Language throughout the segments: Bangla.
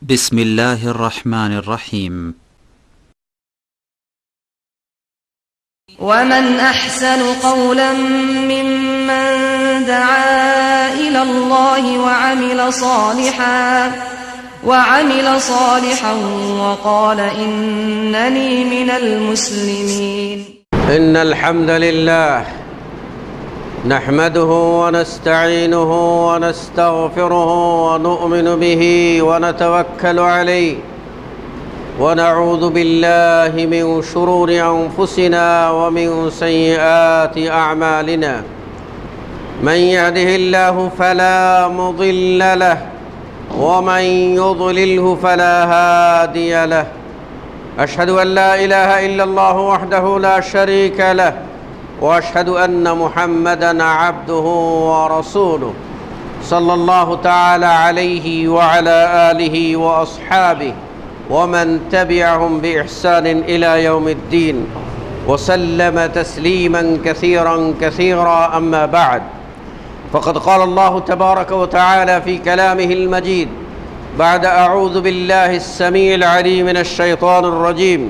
بسم الله الرحمن الرحيم. ومن أحسن قولا ممن دعا إلى الله وعمل صالحا وقال إنني من المسلمين. إن الحمد لله نحمده ونستعينه ونستغفره ونؤمن به ونتوكل عليه ونعوذ بالله من شرور أنفسنا ومن سيئات أعمالنا. من يهده الله فلا مضل له ومن يضلله فلا هادي له. أشهد أن لا إله إلا الله وحده لا شريك له وأشهد أن محمدًا عبده ورسوله صلى الله تعالى عليه وعلى آله وأصحابه ومن تبعهم بإحسان إلى يوم الدين وسلم تسليمًا كثيرًا كثيرًا. أما بعد، فقد قال الله تبارك وتعالى في كلامه المجيد بعد أعوذ بالله السميع العليم من الشيطان الرجيم: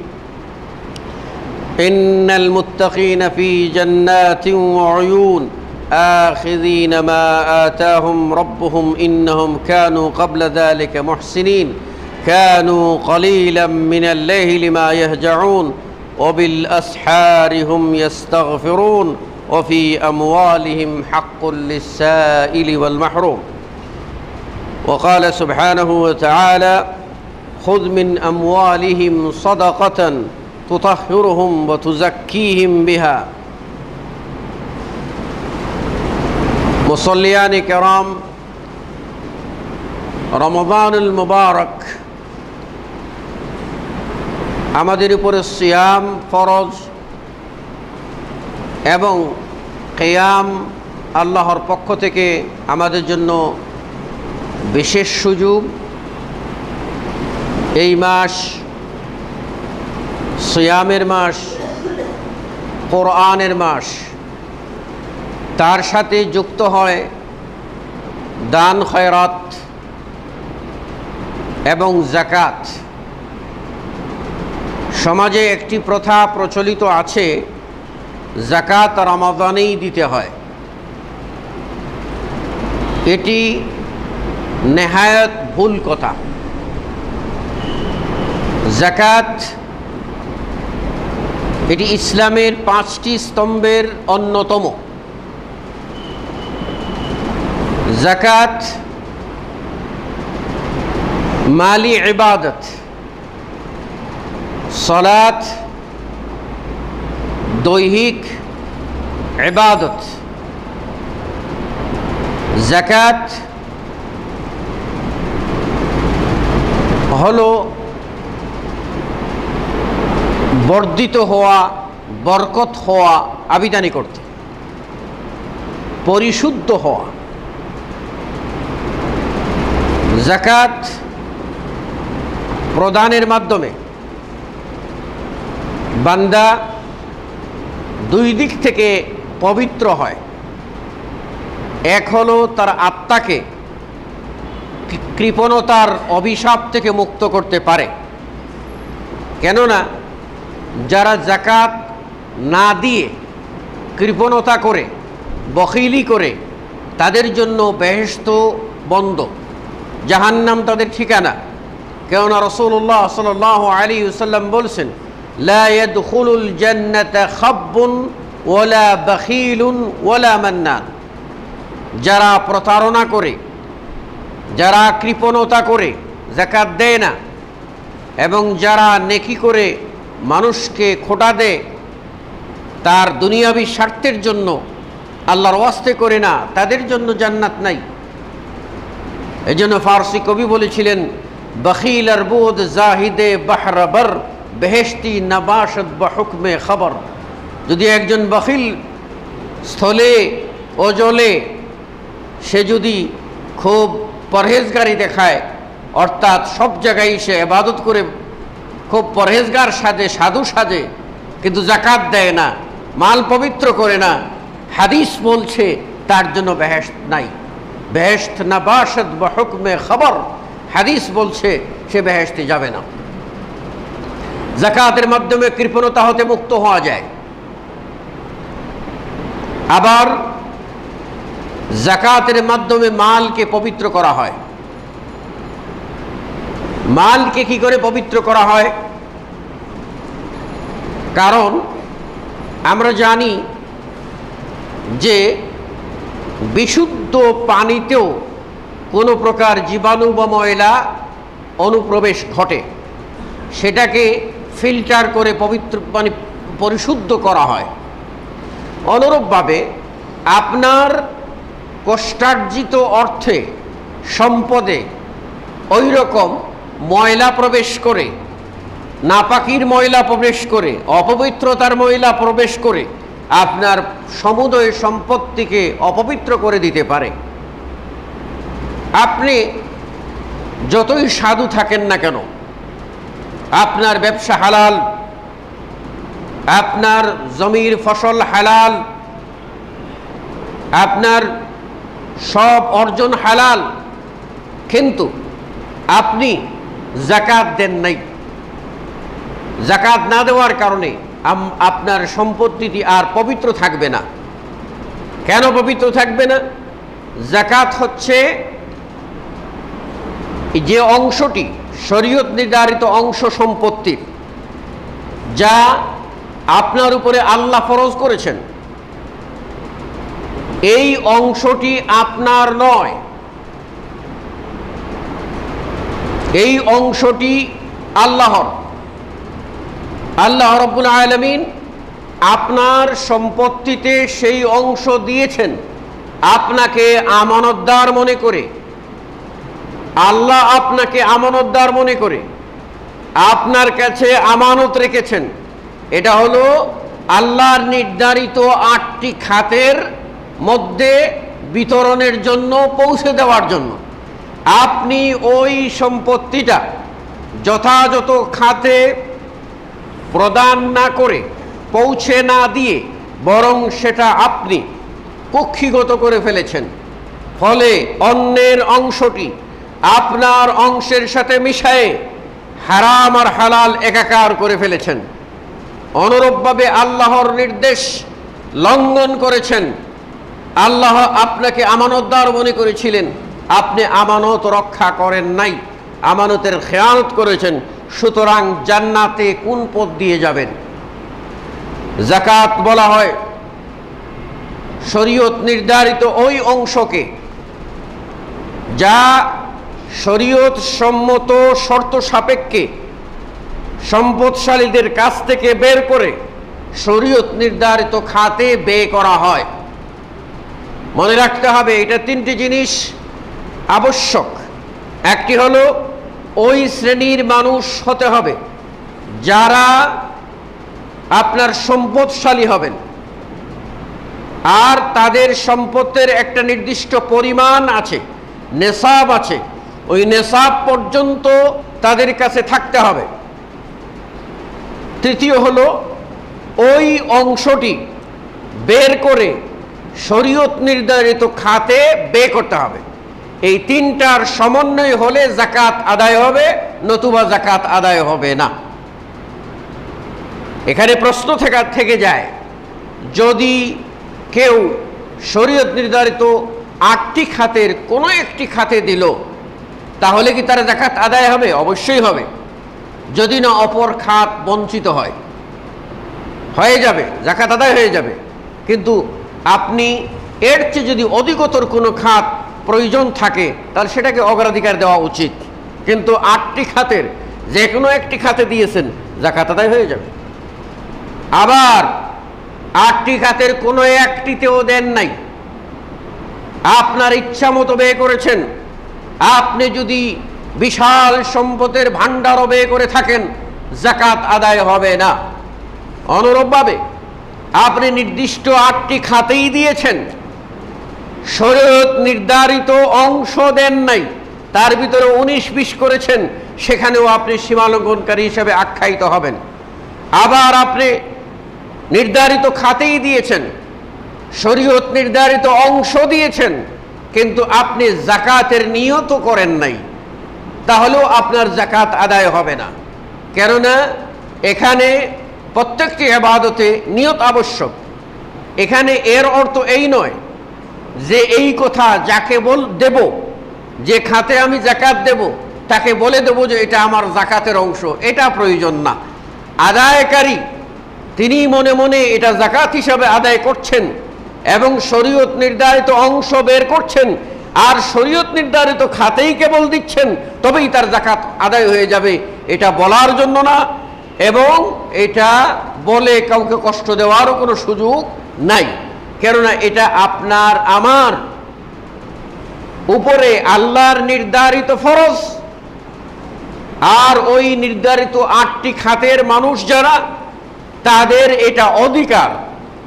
إن المتقين في جنات وعيون آخذين ما آتاهم ربهم إنهم كانوا قبل ذلك محسنين كانوا قليلا من الليل ما يهجعون وبالأسحار هم يستغفرون وفي أموالهم حق للسائل والمحروم. وقال سبحانه وتعالى: خذ من أموالهم صدقة تطهرهم وتزكيهم بها. মুসল্লিয়ান কিরাম, রমজানুল মুবারক আমাদের উপরে সিয়াম ফরজ এবং কিয়াম আল্লাহর পক্ষ থেকে আমাদের জন্য বিশেষ সুযোগ। এই মাস সিয়ামের মাস, কোরআনের মাস, তার সাথে যুক্ত হয় দান খয়রাত এবং যাকাত। সমাজে একটি প্রথা প্রচলিত আছে, যাকাত রমজানেই দিতে হয়। এটি নেহায়েত ভুল কথা। যাকাত এটি ইসলামের 5টি স্তম্ভের অন্যতম। যাকাত মালি ইবাদত, সালাত দৈহিক ইবাদত। যাকাত হলো বর্ধিত হওয়া, বরকত হওয়া, আবিদানি করতে, পরিশুদ্ধ হওয়া। যাকাত প্রদানের মাধ্যমে বান্দা দুই দিক থেকে পবিত্র হয়। এক হলো তার আত্মাকে কৃপণতার অভিশাপ থেকে মুক্ত করতে পারে। কেননা যারা যাকাত না দিয়ে কৃপণতা করে, বখিলি করে, তাদের জন্য বেহেশত বন্ধ, জাহান্নাম তাদের ঠিকানা। কেননা রাসূলুল্লাহ সাল্লাল্লাহু আলাইহি ওয়াসাল্লাম বলছেন, লা ইয়াদখুলুল জান্নাতা খাব্বুন ওয়ালা বখিলুন ওয়ালা মান্নান। যারা প্রতারণা করে, যারা কৃপণতা করে যাকাত দেয় না, এবং যারা নেকি করে মানুষকে খোটা দেয়, তার দুনিয়াবী স্বার্থের জন্য, আল্লাহর ওয়াস্তে করে না, তাদের জন্য জান্নাত নাই। এজন্য ফারসি কবি বলেছিলেন, বখিল আরবুদ জাহিদে বাহরাবর বেহেশতি নবাশত বহুকমে খবর। যদি একজন বখিল স্থলে ও জলে সে যদি খুব পরহেজগারি দেখায়, অর্থাৎ সব জায়গায় সে ইবাদত করে খুব পরহেজগার সাজে, সাধু সাজে, কিন্তু যাকাত দেয় না, মাল পবিত্র করে না, হাদিস বলছে তার জন্য বেহেশত নাই। বেহেশত নবাশত বহুকমে খবর। হাদিস বলছে সে বেহেশতে যাবে না। যাকাতের মাধ্যমে কৃপণতা হতে মুক্ত হওয়া যায়। আবার যাকাতের মাধ্যমে মালকে পবিত্র করা হয়। মালকে কি করে পবিত্র করা হয়? কারণ আমরা জানি যে বিশুদ্ধ পানিতেও কোনো প্রকার জীবাণু বা ময়লা অনুপ্রবেশ ঘটে, সেটাকে ফিল্টার করে পবিত্র পানি পরিশুদ্ধ করা হয়। অনুরূপভাবে আপনার কষ্টার্জিত অর্থে সম্পদে ওই রকম ময়লা প্রবেশ করে, নাপাকির ময়লা প্রবেশ করে, অপবিত্রতার ময়লা প্রবেশ করে আপনার সমুদয় সম্পত্তিকে অপবিত্র করে দিতে পারে। আপনি যতই সাধু থাকেন না কেন, আপনার ব্যবসা হালাল, আপনার জমির ফসল হালাল, আপনার সব অর্জন হালাল, কিন্তু আপনি যাকাত দেন নাই। যাকাত না দেওয়ার কারণে আপনার সম্পত্তিটি আর পবিত্র থাকবে না। কেন পবিত্র থাকবে না? যাকাত হচ্ছে যে অংশটি শরীয়ত নির্ধারিত অংশ সম্পত্তির, যা আপনার উপরে আল্লাহ ফরজ করেছেন, এই অংশটি আপনার নয়, এই অংশটি আল্লাহর। আল্লাহ রাব্বুল আলামিন আপনার সম্পত্তিতে সেই অংশ দিয়েছেন আপনাকে আমানতদার মনে করে। আল্লাহ আপনাকে আমানতদার মনে করে আপনার কাছে আমানত রেখেছেন। এটা হলো আল্লাহর নির্ধারিত 8টি খাতের মধ্যে বিতরণের জন্য, পৌঁছে দেওয়ার জন্য। আপনি ওই সম্পত্তিটা যথাযথ খাতে প্রদান না করে, পৌঁছে না দিয়ে, বরং সেটা আপনি কক্ষিগত করে ফেলেছেন। ফলে অন্যের অংশটি আপনার অংশের সাথে মিশায়ে হারাম আর হালাল একাকার করে ফেলেছেন। অনুরূপভাবে আল্লাহর নির্দেশ লঙ্ঘন করেছেন। আল্লাহ আপনাকে আমানতদার মনে করেছিলেন, আপনি আমানত রক্ষা করেন নাই, আমানতের খেয়ানত করেছেন। সুতরাং জান্নাতে কোন পথ দিয়ে যাবেন? যাকাত বলা হয় শরীয়ত নির্ধারিত ওই অংশকে, যা শরীয়ত সম্মত শর্ত সাপেক্ষে সম্পদশালীদের কাছ থেকে বের করে শরীয়ত নির্ধারিত খাতে ব্যয় করা হয়। মনে রাখতে হবে এটা 3টি জিনিস আবশ্যক। একটি হলো ওই শ্রেণীর মানুষ হতে হবে যারা আপনার সম্পদশালী হবেন, আর তাদের সম্পদের একটা নির্দিষ্ট পরিমাণ আছে, নেশাব আছে, ওই নেশাব পর্যন্ত তাদের কাছে থাকতে হবে। তৃতীয় হলো ওই অংশটি বের করে শরীয়ত নির্ধারিত খাতে ব্যয় করতে হবে। এই 3টার সমন্বয় হলে যাকাত আদায় হবে, নতুবা যাকাত আদায় হবে না। এখানে প্রশ্ন থেকে যায়, যদি কেউ শরীয়ত নির্ধারিত 8টি খাতের কোনো একটি খাতে দিল, তাহলে কি তার যাকাত আদায় হবে? অবশ্যই হবে। যদি না অপর খাত বঞ্চিত হয়, হয়ে যাবে, যাকাত আদায় হয়ে যাবে। কিন্তু আপনি এর চেয়ে যদি অধিকতর কোনো খাত প্রয়োজন থাকে, তাহলে সেটাকে অগ্রাধিকার দেওয়া উচিত। কিন্তু 8টি খাতের যে কোনো একটি খাতে দিয়েছেন, যাকাত আদায় হয়ে যাবে। আবার 8টি খাতের কোনো একটিতেও দেন নাই, আপনার ইচ্ছা মতো ব্যয় করেছেন। আপনি যদি বিশাল সম্পদের ভাণ্ডারও ব্যয় করে থাকেন, যাকাত আদায় হবে না। অনুরূপভাবে আপনি নির্দিষ্ট 8টি খাতেই দিয়েছেন, শরীয়ত নির্ধারিত অংশ দেন নাই, তার ভিতরে 19-20 করেছেন, সেখানেও আপনি সীমালঙ্ঘনকারী হিসেবে আখ্যায়িত হবেন। আবার আপনি নির্ধারিত খাতেই দিয়েছেন, শরীয়ত নির্ধারিত অংশ দিয়েছেন, কিন্তু আপনি যাকাতের নিয়ত করেন নাই, তাহলেও আপনার যাকাত আদায় হবে না। কেননা এখানে প্রত্যেকটি ইবাদতে নিয়ত আবশ্যক। এখানে এর অর্থ এই নয় যে এই কথা যাকে দেব, যে খাতে আমি যাকাত দেব তাকে বলে দেব যে এটা আমার যাকাতের অংশ, এটা প্রয়োজন না। আদায়কারী তিনি মনে মনে এটা যাকাত হিসাবে আদায় করছেন এবং শরীয়ত নির্ধারিত অংশ বের করছেন, আর শরীয়ত নির্ধারিত খাতেই কেবল দিচ্ছেন, তবেই তার যাকাত আদায় হয়ে যাবে, এটা বলার জন্য না, এবং এটা বলে কাউকে কষ্ট দেওয়ারও কোনো সুযোগ নাই। কেননা এটা আপনার আমার উপরে আল্লাহর নির্ধারিত ফরজ, আর ওই নির্ধারিত 8টি খাতের মানুষ যারা, তাদের এটা অধিকার,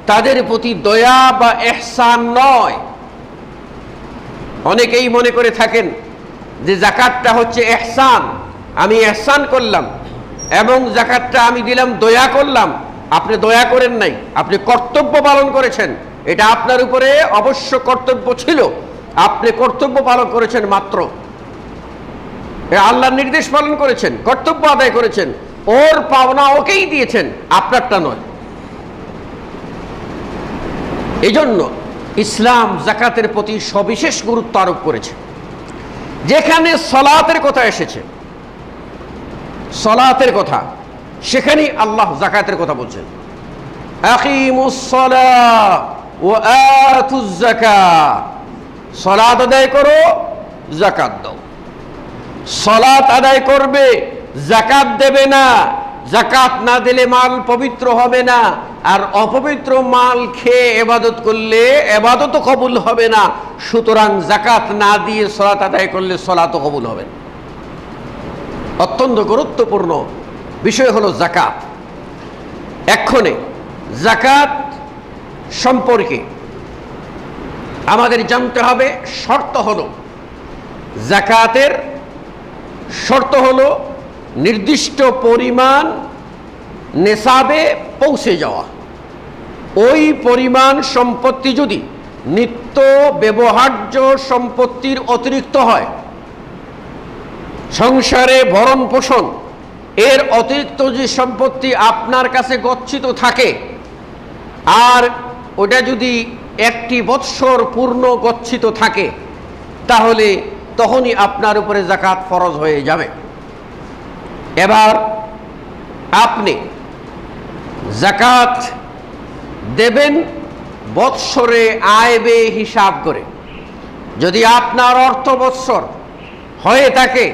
তাদের প্রতি দয়া বা ইহসান নয়। অনেকেই মনে করে থাকেন যে যাকাতটা হচ্ছে ইহসান, আমি ইহসান করলাম এবং যাকাতটা আমি দিলাম, দয়া করলাম। আপনি দয়া করেন নাই, আপনি কর্তব্য পালন করেছেন। এটা আপনার উপরে অবশ্য কর্তব্য ছিল, আপনি কর্তব্য পালন করেছেন মাত্র, আল্লাহর নির্দেশ পালন করেছেন, কর্তব্য আদায় করেছেন, ওর পাওনা ওকেই দিয়েছেন, আপনারটা নয়। এই জন্য ইসলাম যাকাতের প্রতি সবিশেষ গুরুত্ব আরোপ করেছে। যেখানে সলাতের কথা এসেছে, সলাতের কথা, সেখানেই আল্লাহ যাকাতের কথা বলছেন। আকিমুস সালাহ ওয়া আতুজ যাকাত, সালাত আদায় করো, যাকাত দাও। সালাত আদায় করবে, যাকাত দেবে না, যাকাত না দিলে মাল পবিত্র হবে না, আর অপবিত্র মাল খেয়ে ইবাদত করলে ইবাদতও কবুল হবে না। সুতরাং যাকাত না দিয়ে সালাত আদায় করলে সালাতও কবুল হবে না। অত্যন্ত গুরুত্বপূর্ণ বিষয় হলো যাকাত। এক্ষণে যাকাত সম্পর্কে আমাদের জানতে হবে, শর্ত হলো, যাকাতের শর্ত হলো নির্দিষ্ট পরিমাণ নেসাবে পৌঁছে যাওয়া। ওই পরিমাণ সম্পত্তি যদি নিত্য ব্যবহার্য সম্পত্তির অতিরিক্ত হয়, সংসারে ভরণ পোষণ এর অতিরিক্ত যে সম্পত্তি আপনার কাছে গচ্ছিত থাকে, আর ওটা যদি 1টি বৎসর পূর্ণ গচ্ছিত থাকে, তাহলে তখনই আপনার উপরে যাকাত ফরজ হয়ে যাবে। এবার আপনি যাকাত দেবেন বৎসরে আয় ব্যয় হিসাব করে। যদি আপনার অর্থ বৎসর হয়ে থাকে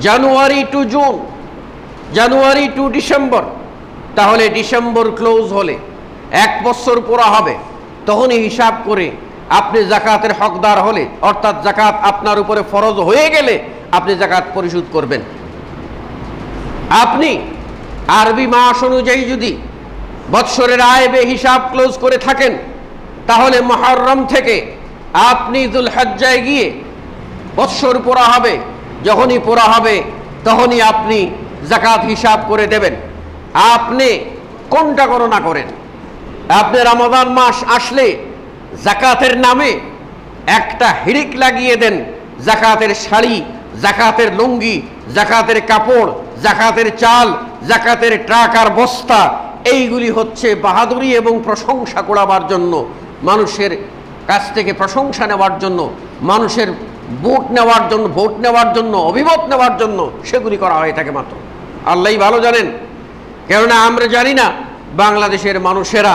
January to June, January to December, তাহলে ডিসেম্বর ক্লোজ হলে 1 বছর পুরা হবে, তখনই হিসাব করে আপনি যাকাতের হকদার হলে, অর্থাৎ যাকাত আপনার উপরে ফরজ হয়ে গেলে আপনি যাকাত পরিশোধ করবেন। আপনি আরবি মাস অনুযায়ী যদি বৎসরের আয় ব্যয় হিসাব ক্লোজ করে থাকেন, তাহলে মুহররম থেকে আপনি যুলহজ্জায় গিয়ে বৎসর পুরা হবে, যখনই পুরা হবে তখনই আপনি যাকাত হিসাব করে দেবেন। আপনি কোনটা গণনা করেন? আপনি রমজান মাস আসলে যাকাতের নামে একটা হিড়িক লাগিয়ে দেন, যাকাতের শাড়ি, যাকাতের লুঙ্গি, যাকাতের কাপড়, যাকাতের চাল, যাকাতের ট্রাক আর বস্তা, এইগুলি হচ্ছে বাহাদুরি এবং প্রশংসা করাবার জন্য, মানুষের কাছ থেকে প্রশংসা নেওয়ার জন্য, মানুষের ভোট নেওয়ার জন্য, অভিমত নেওয়ার জন্য সেগুলি করা হয়ে থাকে মাত্র। আল্লাহই ভালো জানেন, কেননা আমরা জানি না বাংলাদেশের মানুষেরা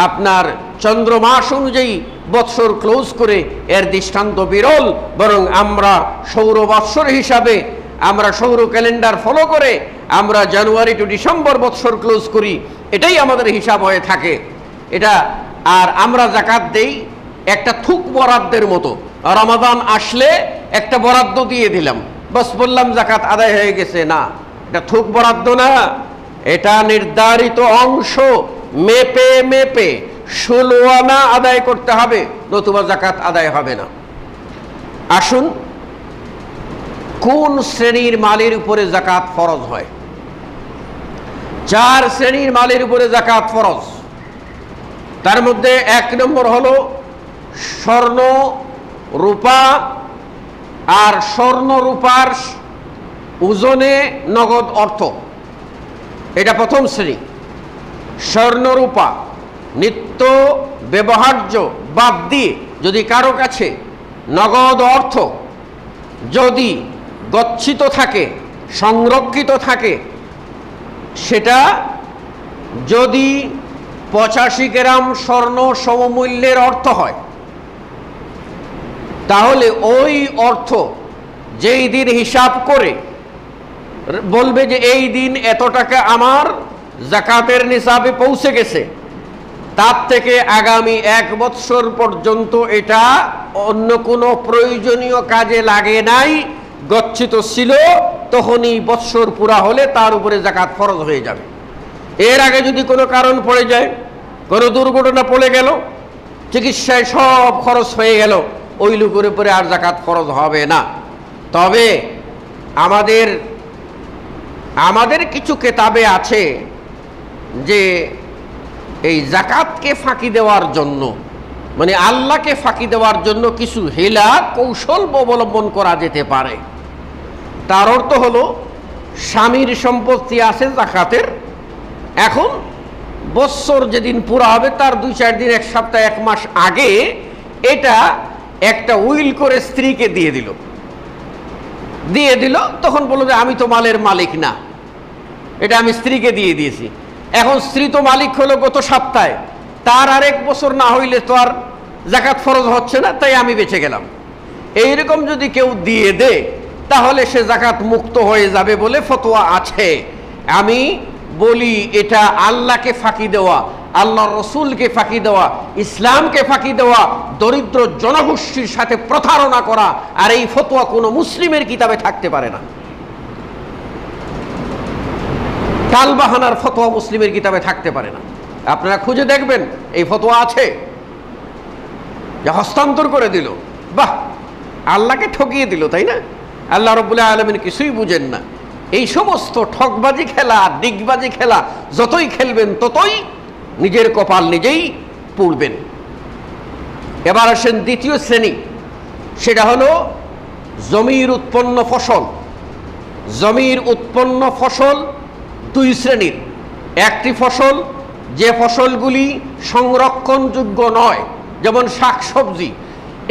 আপনার চন্দ্র মাস অনুযায়ী বৎসর ক্লোজ করে, এর দৃষ্টান্ত বিরল। বরং আমরা সৌর বৎসর হিসাবে, আমরা সৌর ক্যালেন্ডার ফলো করে আমরা জানুয়ারি টু ডিসেম্বর বৎসর ক্লোজ করি, এটাই আমাদের হিসাব হয়ে থাকে। এটা আর আমরা যাকাত দেই একটা থুক বরাদ্দের মতো। রমাদান আসলে একটা বরাদ্দ দিয়ে দিলাম, বাস বললাম যাকাত আদায় হয়ে গেছে। না, এটা থুক বরাদ্দ না, এটা নির্ধারিত অংশ মেপে মেপে 16 আনা আদায় করতে হবে, নতুবা যাকাত আদায় হবে না। আসুন, কোন শ্রেণীর মালের উপরে যাকাত ফরজ হয়? 4 শ্রেণীর মালের উপরে যাকাত ফরজ। তার মধ্যে 1 নম্বর হলো স্বর্ণ, রূপা আর স্বর্ণ রূপার ওজনে নগদ অর্থ, এটা প্রথম শ্রেণী। স্বর্ণ রূপা নিত্য ব্যবহার্য বাদ দিয়ে যদি কারো কাছে নগদ অর্থ যদি গচ্ছিত থাকে, সংরক্ষিত থাকে, সেটা যদি 85 গ্রাম স্বর্ণ সমমূল্যের অর্থ হয়, তাহলে ওই অর্থ যেই দিন হিসাব করে বলবে যে এই দিন এত টাকা আমার যাকাতের নিসাবে পৌঁছে গেছে, তার থেকে আগামী 1 বৎসর পর্যন্ত এটা অন্য কোনো প্রয়োজনীয় কাজে লাগে নাই, গচ্ছিত ছিল, তখনই বৎসর পুরা হলে তার উপরে যাকাত ফরজ হয়ে যাবে। এর আগে যদি কোনো কারণ পড়ে যায়, কোনো দুর্ঘটনা পড়ে গেল, চিকিৎসায় সব খরচ হয়ে গেল, ওই লোকের উপরে আর যাকাত ফরজ হবে না। তবে আমাদের কিছু কেতাবে আছে যে এই যাকাতকে ফাঁকি দেওয়ার জন্য, মানে আল্লাহকে ফাঁকি দেওয়ার জন্য কিছু হিলা কৌশল অবলম্বন করা যেতে পারে। তার অর্থ হলো, স্বামীর সম্পত্তি আছে যাকাতের, এখন বৎসর যেদিন পুরা হবে তার 2-4 দিন, 1 সপ্তাহ, 1 মাস আগে এটা একটা উইল করে স্ত্রীকে দিয়ে দিল, তখন বলল যে আমি তো মালের মালিক না, এটা আমি স্ত্রীকে দিয়ে দিয়েছি। এখন স্ত্রী তো মালিক হলো গত সপ্তাহে, তার আর 1 বছর না হইলে তো আর যাকাত ফরজ হচ্ছে না, তাই আমি বেঁচে গেলাম। এইরকম যদি কেউ দিয়ে দেয় তাহলে সে যাকাত মুক্ত হয়ে যাবে বলে ফতোয়া আছে। আমি বলি এটা আল্লাহকে ফাঁকি দেওয়া, আল্লাহর রসুলকে ফাঁকি দেওয়া, ইসলামকে ফাঁকি দেওয়া, দরিদ্র জনগোষ্ঠীর সাথে প্রতারণা করা, আর এই ফতোয়া কোনো মুসলিমের কিতাবে থাকতে পারে না। টালবাহানার ফতোয়া মুসলিমের কিতাবে থাকতে পারে না। আপনারা খুঁজে দেখবেন এই ফতোয়া আছে, যে হস্তান্তর করে দিল, বাহ, আল্লাহকে ঠকিয়ে দিল, তাই না? আল্লাহ রাব্বুল আলামিন কিছুই বুঝেন না। এই সমস্ত ঠকবাজি খেলা, দিগবাজি খেলা যতই খেলবেন ততই নিজের কপাল নিজেই পুড়বেন। এবার আসেন দ্বিতীয় শ্রেণী, সেটা হলো জমির উৎপন্ন ফসল। জমির উৎপন্ন ফসল 2 শ্রেণীর। একটি ফসল, যে ফসলগুলি সংরক্ষণযোগ্য নয়, যেমন শাকসবজি,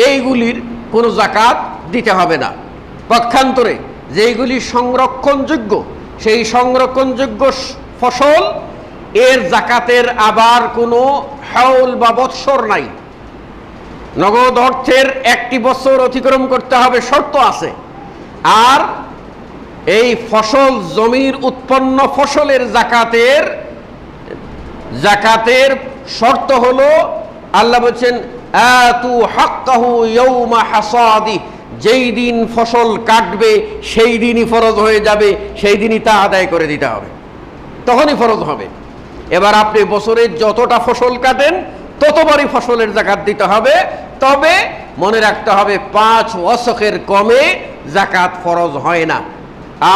এইগুলির কোনো যাকাত দিতে হবে না। পক্ষান্তরে যেইগুলি সংরক্ষণযোগ্য, সেই সংরক্ষণযোগ্য ফসল এর যাকাতের আবার কোনো হাউল বা বৎসর নাই। নগদ অর্থের 1টি বছর অতিক্রম করতে হবে শর্ত আছে। আর এই ফসল, জমির উৎপন্ন ফসলের যাকাতের শর্ত হলো, আল্লাহ বলছেন আতু হাক্কাহু ইয়াউমা হাসাদি, যেই দিন ফসল কাটবে সেই দিনই ফরজ হয়ে যাবে, সেই দিনই তা আদায় করে দিতে হবে, তখনই ফরজ হবে। এবার আপনি বছরের যতটা ফসল কাটেন ততবারই ফসলের যাকাত দিতে হবে। তবে মনে রাখতে হবে 5 ওয়াসকের কমে যাকাত ফরজ হয় না।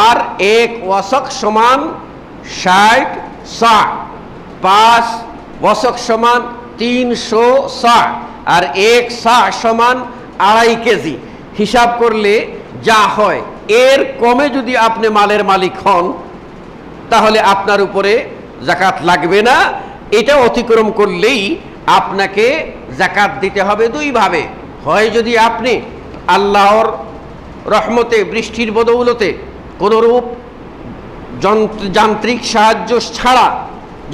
আর 1 ওয়াসক সমান 60 সা, 5 ওয়াসক সমান 300 সা, আর 1 সা সমান 2.5 কেজি। হিসাব করলে যা হয়, এর কমে যদি আপনি মালের মালিক হন তাহলে আপনার উপরে যাকাত লাগবে না। এটা অতিক্রম করলেই আপনাকে যাকাত দিতে হবে 2 ভাবে। হয় যদি আপনি আল্লাহর রহমতে, বৃষ্টির বদৌলতে, কোনরূপ যান্ত্রিক সাহায্য ছাড়া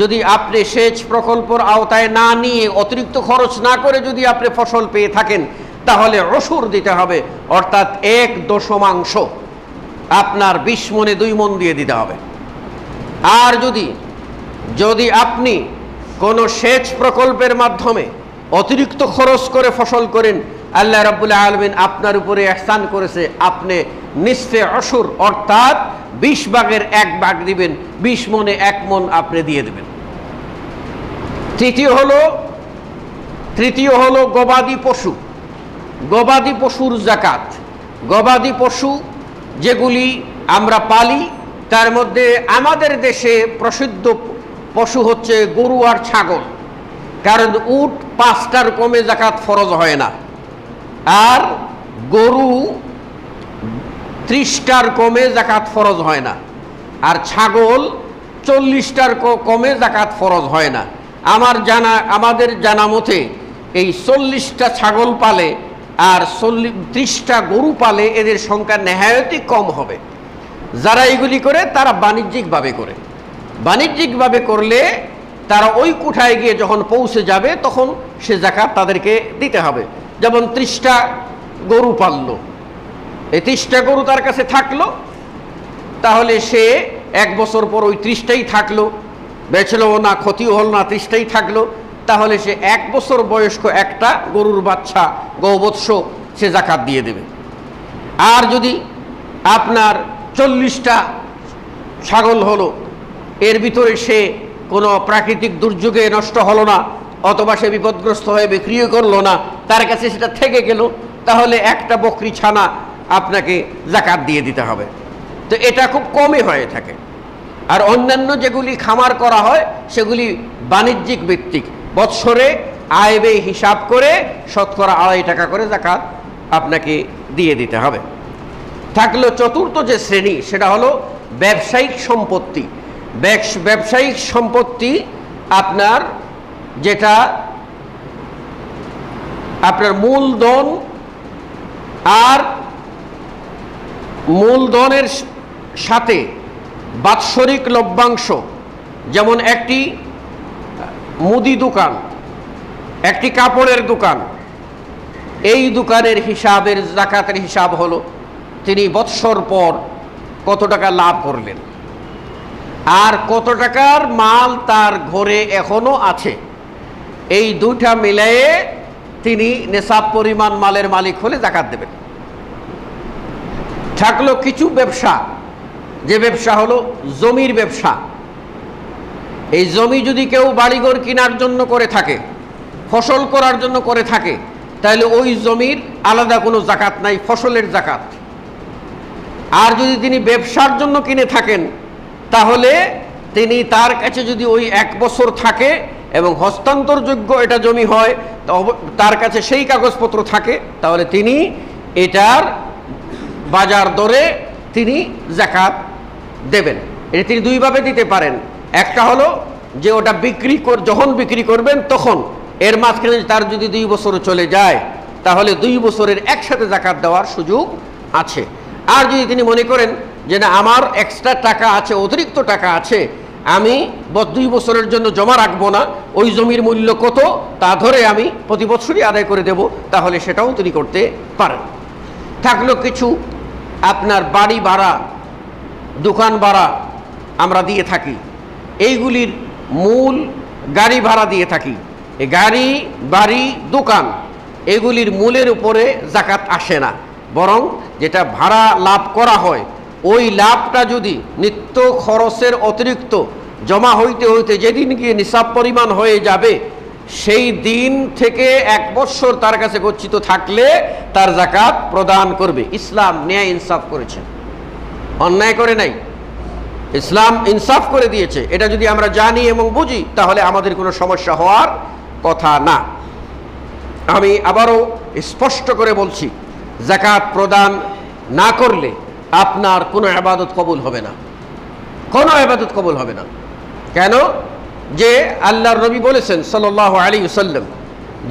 যদি আপনি সেচ প্রকল্পর আওতায় না নিয়ে, অতিরিক্ত খরচ না করে যদি আপনি ফসল পেয়ে থাকেন, তাহলে রসুর দিতে হবে, অর্থাৎ 1/10 আপনার 20 মনে 2 মণ দিয়ে দিতে হবে। আর যদি আপনি কোনো সেচ প্রকল্পের মাধ্যমে অতিরিক্ত খরচ করে ফসল করেন, আল্লাহ রাব্বুল আলামিন আপনার উপরে ইহসান করেছে, আপনি নিসফে অশুর অর্থাৎ 20 ভাগের 1 ভাগ দিবেন, 20 মনে 1 মণ আপনি দিয়ে দেবেন। তৃতীয় হলো গবাদি পশু। গবাদি পশুর যাকাত। গবাদি পশু যেগুলি আমরা পালি, তার মধ্যে আমাদের দেশে প্রসিদ্ধ পশু হচ্ছে গরু আর ছাগল, কারণ উট 5টার কমে যাকাত ফরজ হয় না। আর গরু 30টার কমে যাকাত ফরজ হয় না, আর ছাগল 40টার কমে যাকাত ফরজ হয় না। আমাদের জানা মতে এই 40টা ছাগল পালে আর 30টা গরু পালে এদের সংখ্যা নেহায়তই কম হবে। যারা এগুলি করে তারা বাণিজ্যিকভাবে করে। বাণিজ্যিকভাবে করলে তারা ওই কোঠায় গিয়ে যখন পৌঁছে যাবে তখন সে যাকাত তাদেরকে দিতে হবে। যেমন 30টা গরু পাললো, এই 30টা গরু তার কাছে থাকলো, তাহলে সে 1 বছর পর ওই 30টাই থাকলো, বেচলো না, ক্ষতিও হল না, 30টাই থাকলো, তাহলে সে 1 বছর বয়স্ক একটা গরুর বাচ্চা গৌবৎস সে যাকাত দিয়ে দেবে। আর যদি আপনার 40টা ছাগল হলো, এর ভিতরে সে কোনো প্রাকৃতিক দুর্যোগে নষ্ট হলো না, অথবা সে বিপদগ্রস্ত হয়ে বিক্রিও করলো না, তার কাছে সেটা থেকে গেল, তাহলে একটা বকরি ছানা আপনাকে যাকাত দিয়ে দিতে হবে। তো এটা খুব কমই হয়ে থাকে। আর অন্যান্য যেগুলি খামার করা হয় সেগুলি বাণিজ্যিক ভিত্তিক, বৎসরে আয় ব্যয় হিসাব করে শতকরা 2.5 টাকা করে যাকাত আপনাকে দিয়ে দিতে হবে। থাকলো চতুর্থ যে শ্রেণী, সেটা হলো ব্যবসায়িক সম্পত্তি। ব্যবসায়িক সম্পত্তি আপনার যেটা আপনার মূলধন আর মূলধনের সাথে বাৎসরিক লভ্যাংশ, যেমন একটি মুদি দোকান, একটি কাপড়ের দোকান, এই দোকানের হিসাবের যাকাতের হিসাব হলো তিনি বৎসর পর কত টাকা লাভ করলেন আর কত টাকার মাল তার ঘরে এখনো আছে, এই দুইটা মিলিয়ে তিনি নেশাব পরিমাণ মালের মালিক হলে যাকাত দেবেন। থাকলো কিছু ব্যবসা, যে ব্যবসা হলো জমির ব্যবসা। এই জমি যদি কেউ বাড়িঘর কেনার জন্য করে থাকে, ফসল করার জন্য করে থাকে, তাহলে ওই জমির আলাদা কোনো যাকাত নাই, ফসলের যাকাত। আর যদি তিনি ব্যবসার জন্য কিনে থাকেন, তাহলে তিনি তার কাছে যদি ওই 1 বছর থাকে এবং হস্তান্তরযোগ্য এটা জমি হয়, তার কাছে সেই কাগজপত্র থাকে, তাহলে তিনি এটার বাজার দরে তিনি যাকাত দেবেন। এটা তিনি দুইভাবে দিতে পারেন। একটা হলো যে ওটা যখন বিক্রি করবেন তখন, এর মাঝখানে তার যদি 2 বছর চলে যায়, তাহলে 2 বছরের একসাথে যাকাত দেওয়ার সুযোগ আছে। আর যদি তিনি মনে করেন যে না, আমার এক্সট্রা টাকা আছে, অতিরিক্ত টাকা আছে, আমি 2 বছরের জন্য জমা রাখবো না, ওই জমির মূল্য কত তা ধরে আমি প্রতি বছরই আদায় করে দেব, তাহলে সেটাও তিনি করতে পারেন। থাকলো কিছু আপনার বাড়ি ভাড়া, দোকান ভাড়া আমরা দিয়ে থাকি, এইগুলির মূল গাড়ি ভাড়া দিয়ে থাকি। এই গাড়ি, বাড়ি, দোকান এগুলির মূলের উপরে যাকাত আসে না, বরং যেটা ভাড়া লাভ করা হয় ওই লাভটা যদি নিত্য খরচের অতিরিক্ত জমা হইতে হইতে যেদিন গিয়ে নিসাব পরিমাণ হয়ে যাবে, সেই দিন থেকে 1 বছর তার কাছে গচ্ছিত থাকলে তার যাকাত প্রদান করবে। ইসলাম ন্যায় ইনসাফ করেছে, অন্যায় করে নাই, ইসলাম ইনসাফ করে দিয়েছে। এটা যদি আমরা জানি এবং বুঝি, তাহলে আমাদের কোনো সমস্যা হওয়ার কথা না। আমি আবারও স্পষ্ট করে বলছি, যাকাত প্রদান না করলে আপনার কোনো ইবাদত কবুল হবে না, কোনো ইবাদত কবুল হবে না। কেন? যে আল্লাহর নবী বলেছেন সাল্লাল্লাহু আলাইহি ওয়াসাল্লাম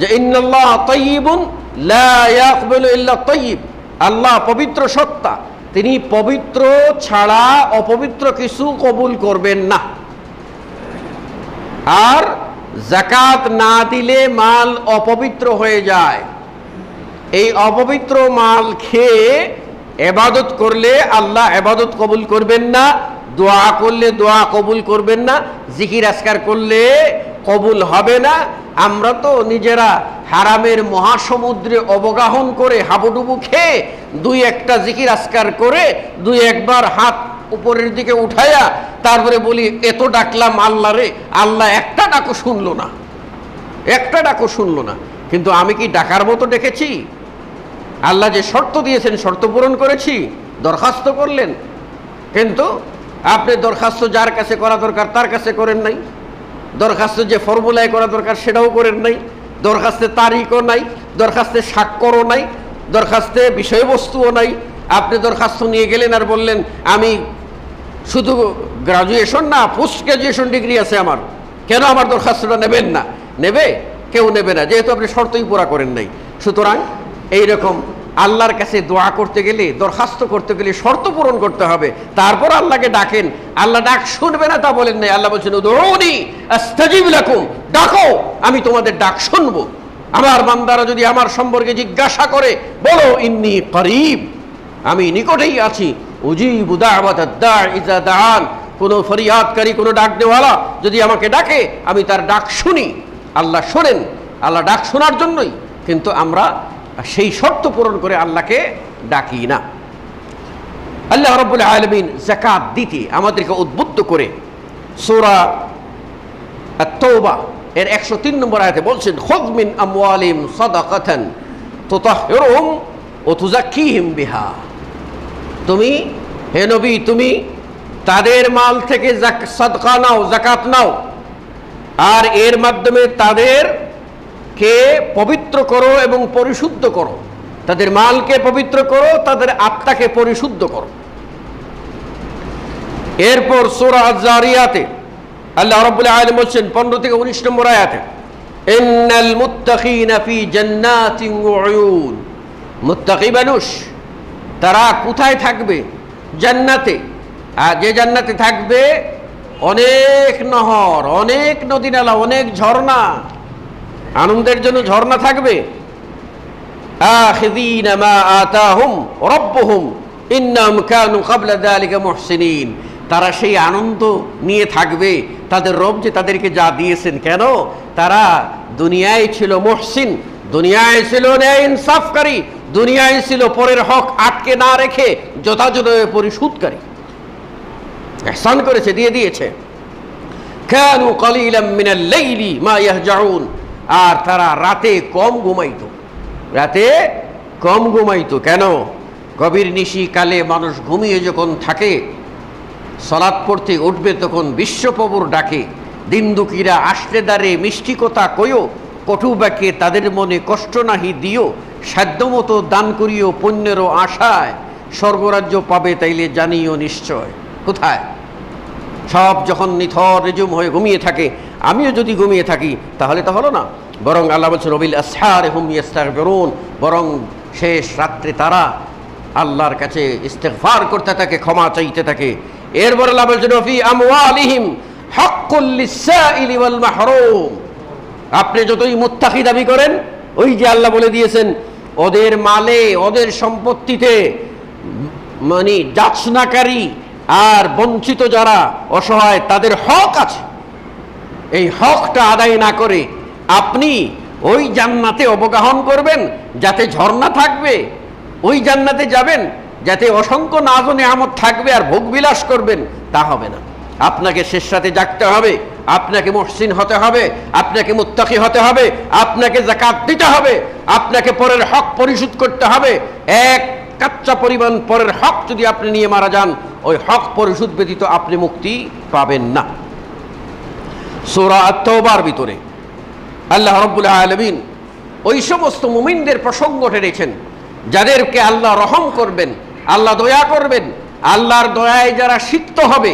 যে ইন্নাল্লাহ তাইয়িবুন লা ইয়াকবালু ইল্লা তাইয়িব, আল্লাহ পবিত্র সত্তা, তিনি পবিত্র ছাড়া অপবিত্র কিছু কবুল করবেন না। আর যাকাত না দিলে মাল অপবিত্র হয়ে যায়, এই অপবিত্র মাল খেয়ে ইবাদত করলে আল্লাহ ইবাদত কবুল করবেন না, দোয়া করলে দোয়া কবুল করবেন না, জিকির আজকার করলে কবুল হবে না। আমরা তো নিজেরা হারামের মহাসমুদ্রে অবগাহন করে হাবুডুবু খেয়ে 2-1টা জিকির আজকার করে 2-1বার হাত উপরের দিকে উঠাইয়া তারপরে বলি এত ডাকলাম আল্লাহ রে, আল্লাহ একটা ডাকও শুনলো না, একটা ডাকও শুনলো না। কিন্তু আমি কি ডাকার মতো ডেকেছি? আল্লাহ যে শর্ত দিয়েছেন শর্ত পূরণ করেছি, দরখাস্ত করলেন, কিন্তু আপনি দরখাস্ত যার কাছে করা দরকার তার কাছে করেন নাই, দরখাস্ত যে ফর্মুলায় করা দরকার সেটাও করেন নাই, দরখাস্তে তারিখও নাই, দরখাস্তে স্বাক্ষরও নাই, দরখাস্তে বিষয়বস্তুও নাই, আপনি দরখাস্ত নিয়ে গেলেন আর বললেন আমি শুধু গ্রাজুয়েশন না, পোস্ট গ্রাজুয়েশন ডিগ্রি আছে আমার, কেন আমার দরখাস্তটা নেবেন না? নেবে? কেউ নেবে না, যেহেতু আপনি শর্তই পুরা করেন নাই। সুতরাং এইরকম আল্লাহর কাছে দোয়া করতে গেলে, দরখাস্ত করতে গেলে শর্ত পূরণ করতে হবে, তারপর আল্লাহকে ডাকেন। আল্লাহ ডাক শুনবে না তা বলেন নাই। আল্লাহ বলছেন উদউনি আস্তাজিব লাকুম, ডাকো আমি তোমাদের ডাক শুনবো। আমার বান্দারা যদি আমার সম্পর্কে জিজ্ঞাসা করে, বলো ইন্নী করিব, আমি নিকটেই আছি। উজিবু দাওয়াতাদ দাঈ ইযা দাআন, কোনো ফরিয়াদকারী, কোনো ডাক দেওয়ালা যদি আমাকে ডাকে, আমি তার ডাক শুনি। আল্লাহ শোনেন, আল্লাহ ডাক শোনার জন্যই, কিন্তু আমরা সেই শর্ত পূরণ করে আল্লাহকে ডাকি না। আল্লাহ রাব্বুল আলামিন যাকাত দিতে আমাদেরকে উদ্বুদ্ধ করে সূরা আত-তাওবা এর 103 নম্বর আয়াতে বলছেন, খুয মিন আমওয়ালিহিম সাদাকাতান তুতাহহিরুহুম ওয়া তুযাক্কিহিম বিহা। তুমি হে নবী, তুমি তাদের মাল থেকে সাদকা নাও, যাকাত নাও, আর এর মাধ্যমে তাদেরকে পবিত্র করো এবং পরিশুদ্ধ করো। তাদের মালকে পবিত্র করো, তাদের আত্মাকে পরিশুদ্ধ করো। এরপর সূরা আয-যারিয়াতে আল্লাহ রাব্বুল আলামিন বলছেন 15 থেকে 19 নম্বর আয়াতে, ইন্নাল মুত্তাকিনা ফি জান্নাতিন ওয়া উয়ুন। মুত্তাকি মানুষ তারা কোথায় থাকবে? জান্নাতে। আর যে জান্নাতে থাকবে অনেক নহর, অনেক নদী নালা, অনেক ঝর্ণা, আনন্দের জন্য ঝর্ণা থাকবে। আখিযিনা মা আতাহুম রাব্বুহুম ইন্নাহুম কানু ক্বাবলা যালিকা মুহসিনিন। তারা সেই আনন্দ নিয়ে থাকবে, তাদের রব যে তাদেরকে যা দিয়েছেন। কেন? তারা দুনিয়ায় ছিল মুহসিন, দুনিয়ায় ছিল ন্যায় ইনসাফকারী, দুনিয়ায় ছিল পরের হক আটকে না রেখে যথাযথভাবে পরিশোধকারী, ইহসান করেছে, দিয়ে দিয়েছে। কানু কলিলাম মিনাল লাইলি মা ইয়াহজাউন। আর তারা রাতে কম ঘুমাইতো, রাতে কম ঘুমাইতো। কেন? গভীর নিশি কালে মানুষ ঘুমিয়ে যখন থাকে, সালাত পড়তে উঠবে তখন বিশ্বপ্রভুর ডাকে দিন দুঃখীরা আসলে দাঁড়ে মিষ্টি কথা কইও, কটু বাক্যে তাদের মনে কষ্ট নাহি দিও, সাধ্যমতো দান করিও পুণ্যেরও আশায়, স্বর্গরাজ্য পাবে তাইলে জানিও নিশ্চয়। কোথায়? সব যখন নিথর রেজুম হয়ে ঘুমিয়ে থাকে, আমিও যদি ঘুমিয়ে থাকি তাহলে তো হলো না। বরং আল্লাহ বলছেন ওয়াবিল আসহারি হুম ইস্তাগফিরুন, বরং শেষ রাত্রে তারা আল্লাহর কাছে ইস্তিগফার করতে থাকে, ক্ষমা চাইতে থাকে। এরপর আল্লাহ বলছেন ফি আমওয়ালিহিম হাক্কুল লিসাইলি ওয়াল মাহরুম। আপনি যতই মুত্তাকি দাবি করেন, ওই যে আল্লাহ বলে দিয়েছেন ওদের মালে, ওদের সম্পত্তিতে মানে যাচনাকারী আর বঞ্চিত যারা অসহায় তাদের হক আছে। এই হকটা আদায় না করে আপনি ওই জান্নাতে অবগাহন করবেন যাতে ঝর্ণা থাকবে, ওই জান্নাতে যাবেন যাতে অসংখ্য নাজ ও নেয়ামত থাকবে আর ভোগবিলাস করবেন, তা হবে না। আপনাকে শেষ রাতে জাগতে হবে, আপনাকে মুহসিন হতে হবে, আপনাকে মুত্তাকি হতে হবে, আপনাকে যাকাত দিতে হবে, আপনাকে পরের হক পরিশোধ করতে হবে। এক কাচ্চা পরিমাণ পরের হক যদি আপনি নিয়ে মারা যান, ওই হক পরিশোধ ব্যতীত আপনি মুক্তি পাবেন না। সূরা আত-তাওবার ভিতরে আল্লাহ রাব্বুল আলামিন ওই সমস্ত মুমিনদের প্রসঙ্গ টেনেছেন যাদেরকে আল্লাহ রহম করবেন, আল্লাহ দয়া করবেন। আল্লাহর দয়ায় যারা সিক্ত হবে,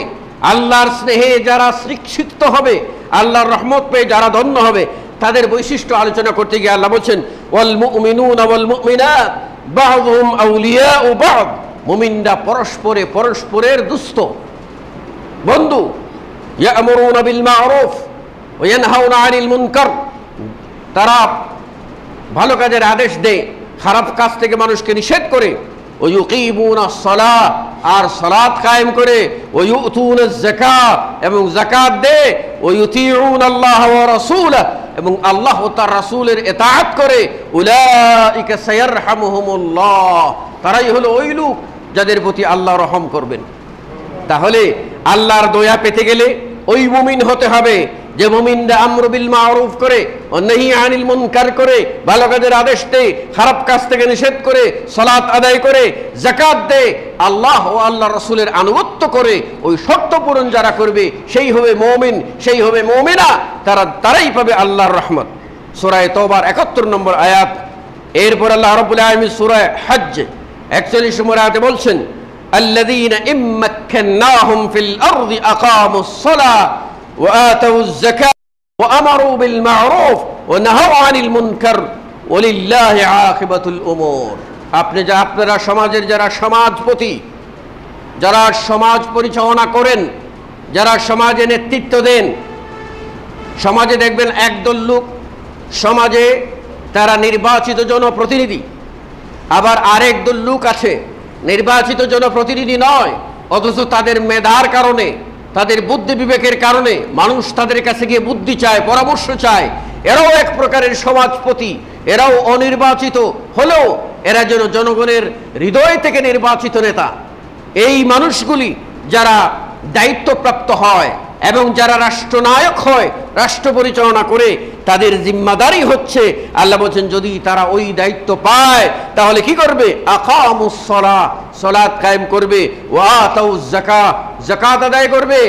আল্লাহর স্নেহে যারা সিক্ত হবে, আল্লাহর রহমত পেয়ে যারা ধন্য হবে, তাদের বৈশিষ্ট্য আলোচনা করতে গিয়ে আল্লাহ বলছেন ওয়াল মুমিনুনা ওয়াল মুমিনাত বা'দুহুম আউলিয়াউ বা'দ। মুমিনরা পরস্পরে পরস্পরের দুস্ত বন্ধু। ইয়া'মুরুনা বিল মা'রুফ ওয়া ইয়ানহাউনা আনিল মুনকার। তারা ভালো কাজের আদেশ দেয়, খারাপ কাজ থেকে মানুষকে নিষেধ করে। ওয়া ইউকিমুনাস সালাত, আর সালাত কায়েম করে। ওয়া ইউতুনাজ যাকাত, এবং যাকাত দেয়। ওয়া ইউতিউনাল্লাহ ওয়া রাসূলাহ, এবং আল্লাহ ও তার রাসূলের ইতাআত করে। উলাইকা সায়ারহামুহুমুল্লাহ, তারাই হলো ওই লোক যাদের প্রতি আল্লাহ রহম করবেন। তাহলে আল্লাহর দয়া পেতে গেলে ওই মুমিন হতে হবে যে মুমিনরা আমর বিল মারুফ করে, নাহি আনিল মুনকার করে, ভালো কাজের আদেশ দেয়, খারাপ কাজ থেকে নিষেধ করে, সালাত আদায় করে, যাকাত দেয়, আল্লাহ ও আল্লাহ রাসূলের আনুগত্য করে। ওই শর্ত পূরণ যারা করবে সেই হবে মুমিন, সেই হবে মুমিনা, তারাই পাবে আল্লাহর রহমত। সূরা তাওবার 71 নম্বর আয়াত। এরপর আল্লাহ রাব্বুল আলামিন সূরা হজ্জ 41 নম্বর আয়াতে বলছেন আল্লাযীনা ইম্মাক্কান্নাহুম ফিল আরদি আকামুস সালাহ ওয়া আতাউয যাকাত ওয়া আমারু বিল মা'রুফ ওয়া নাহাউ আনিল মুনকার ওয়ালিল্লাহি আকিবাতুল উমুর। আপনারা সমাজের যারা সমাজপতি, যারা সমাজ পরিচালনা করেন, যারা সমাজে নেতৃত্ব দেন, সমাজে দেখবেন একদল লোক সমাজে তারা নির্বাচিত জনপ্রতিনিধি, আবার আরেক দল লোক আছে নির্বাচিত জনপ্রতিনিধি নয়, অথচ তাদের মেধার কারণে, তাদের বুদ্ধি বিবেকের কারণে মানুষ তাদের কাছে গিয়ে বুদ্ধি চায়, পরামর্শ চায়। এরাও এক প্রকারের সমাজপতি, এরাও অনির্বাচিত হলেও এরা যেন জনগণের হৃদয় থেকে নির্বাচিত নেতা। এই মানুষগুলি যারা দায়িত্বপ্রাপ্ত হয় এবং যারা রাষ্ট্রনায়ক হয়, রাষ্ট্র পরিচালনা করে, তাদের জিম্মাদারি হচ্ছে, আল্লাহ বলছেন যদি তারা ওই দায়িত্ব পায় তাহলে কি করবে? আকামুস সালাহ, সালাত কায়েম করবে, ওয়া আতাউয যাকাত, যাকাত আদায় করবে,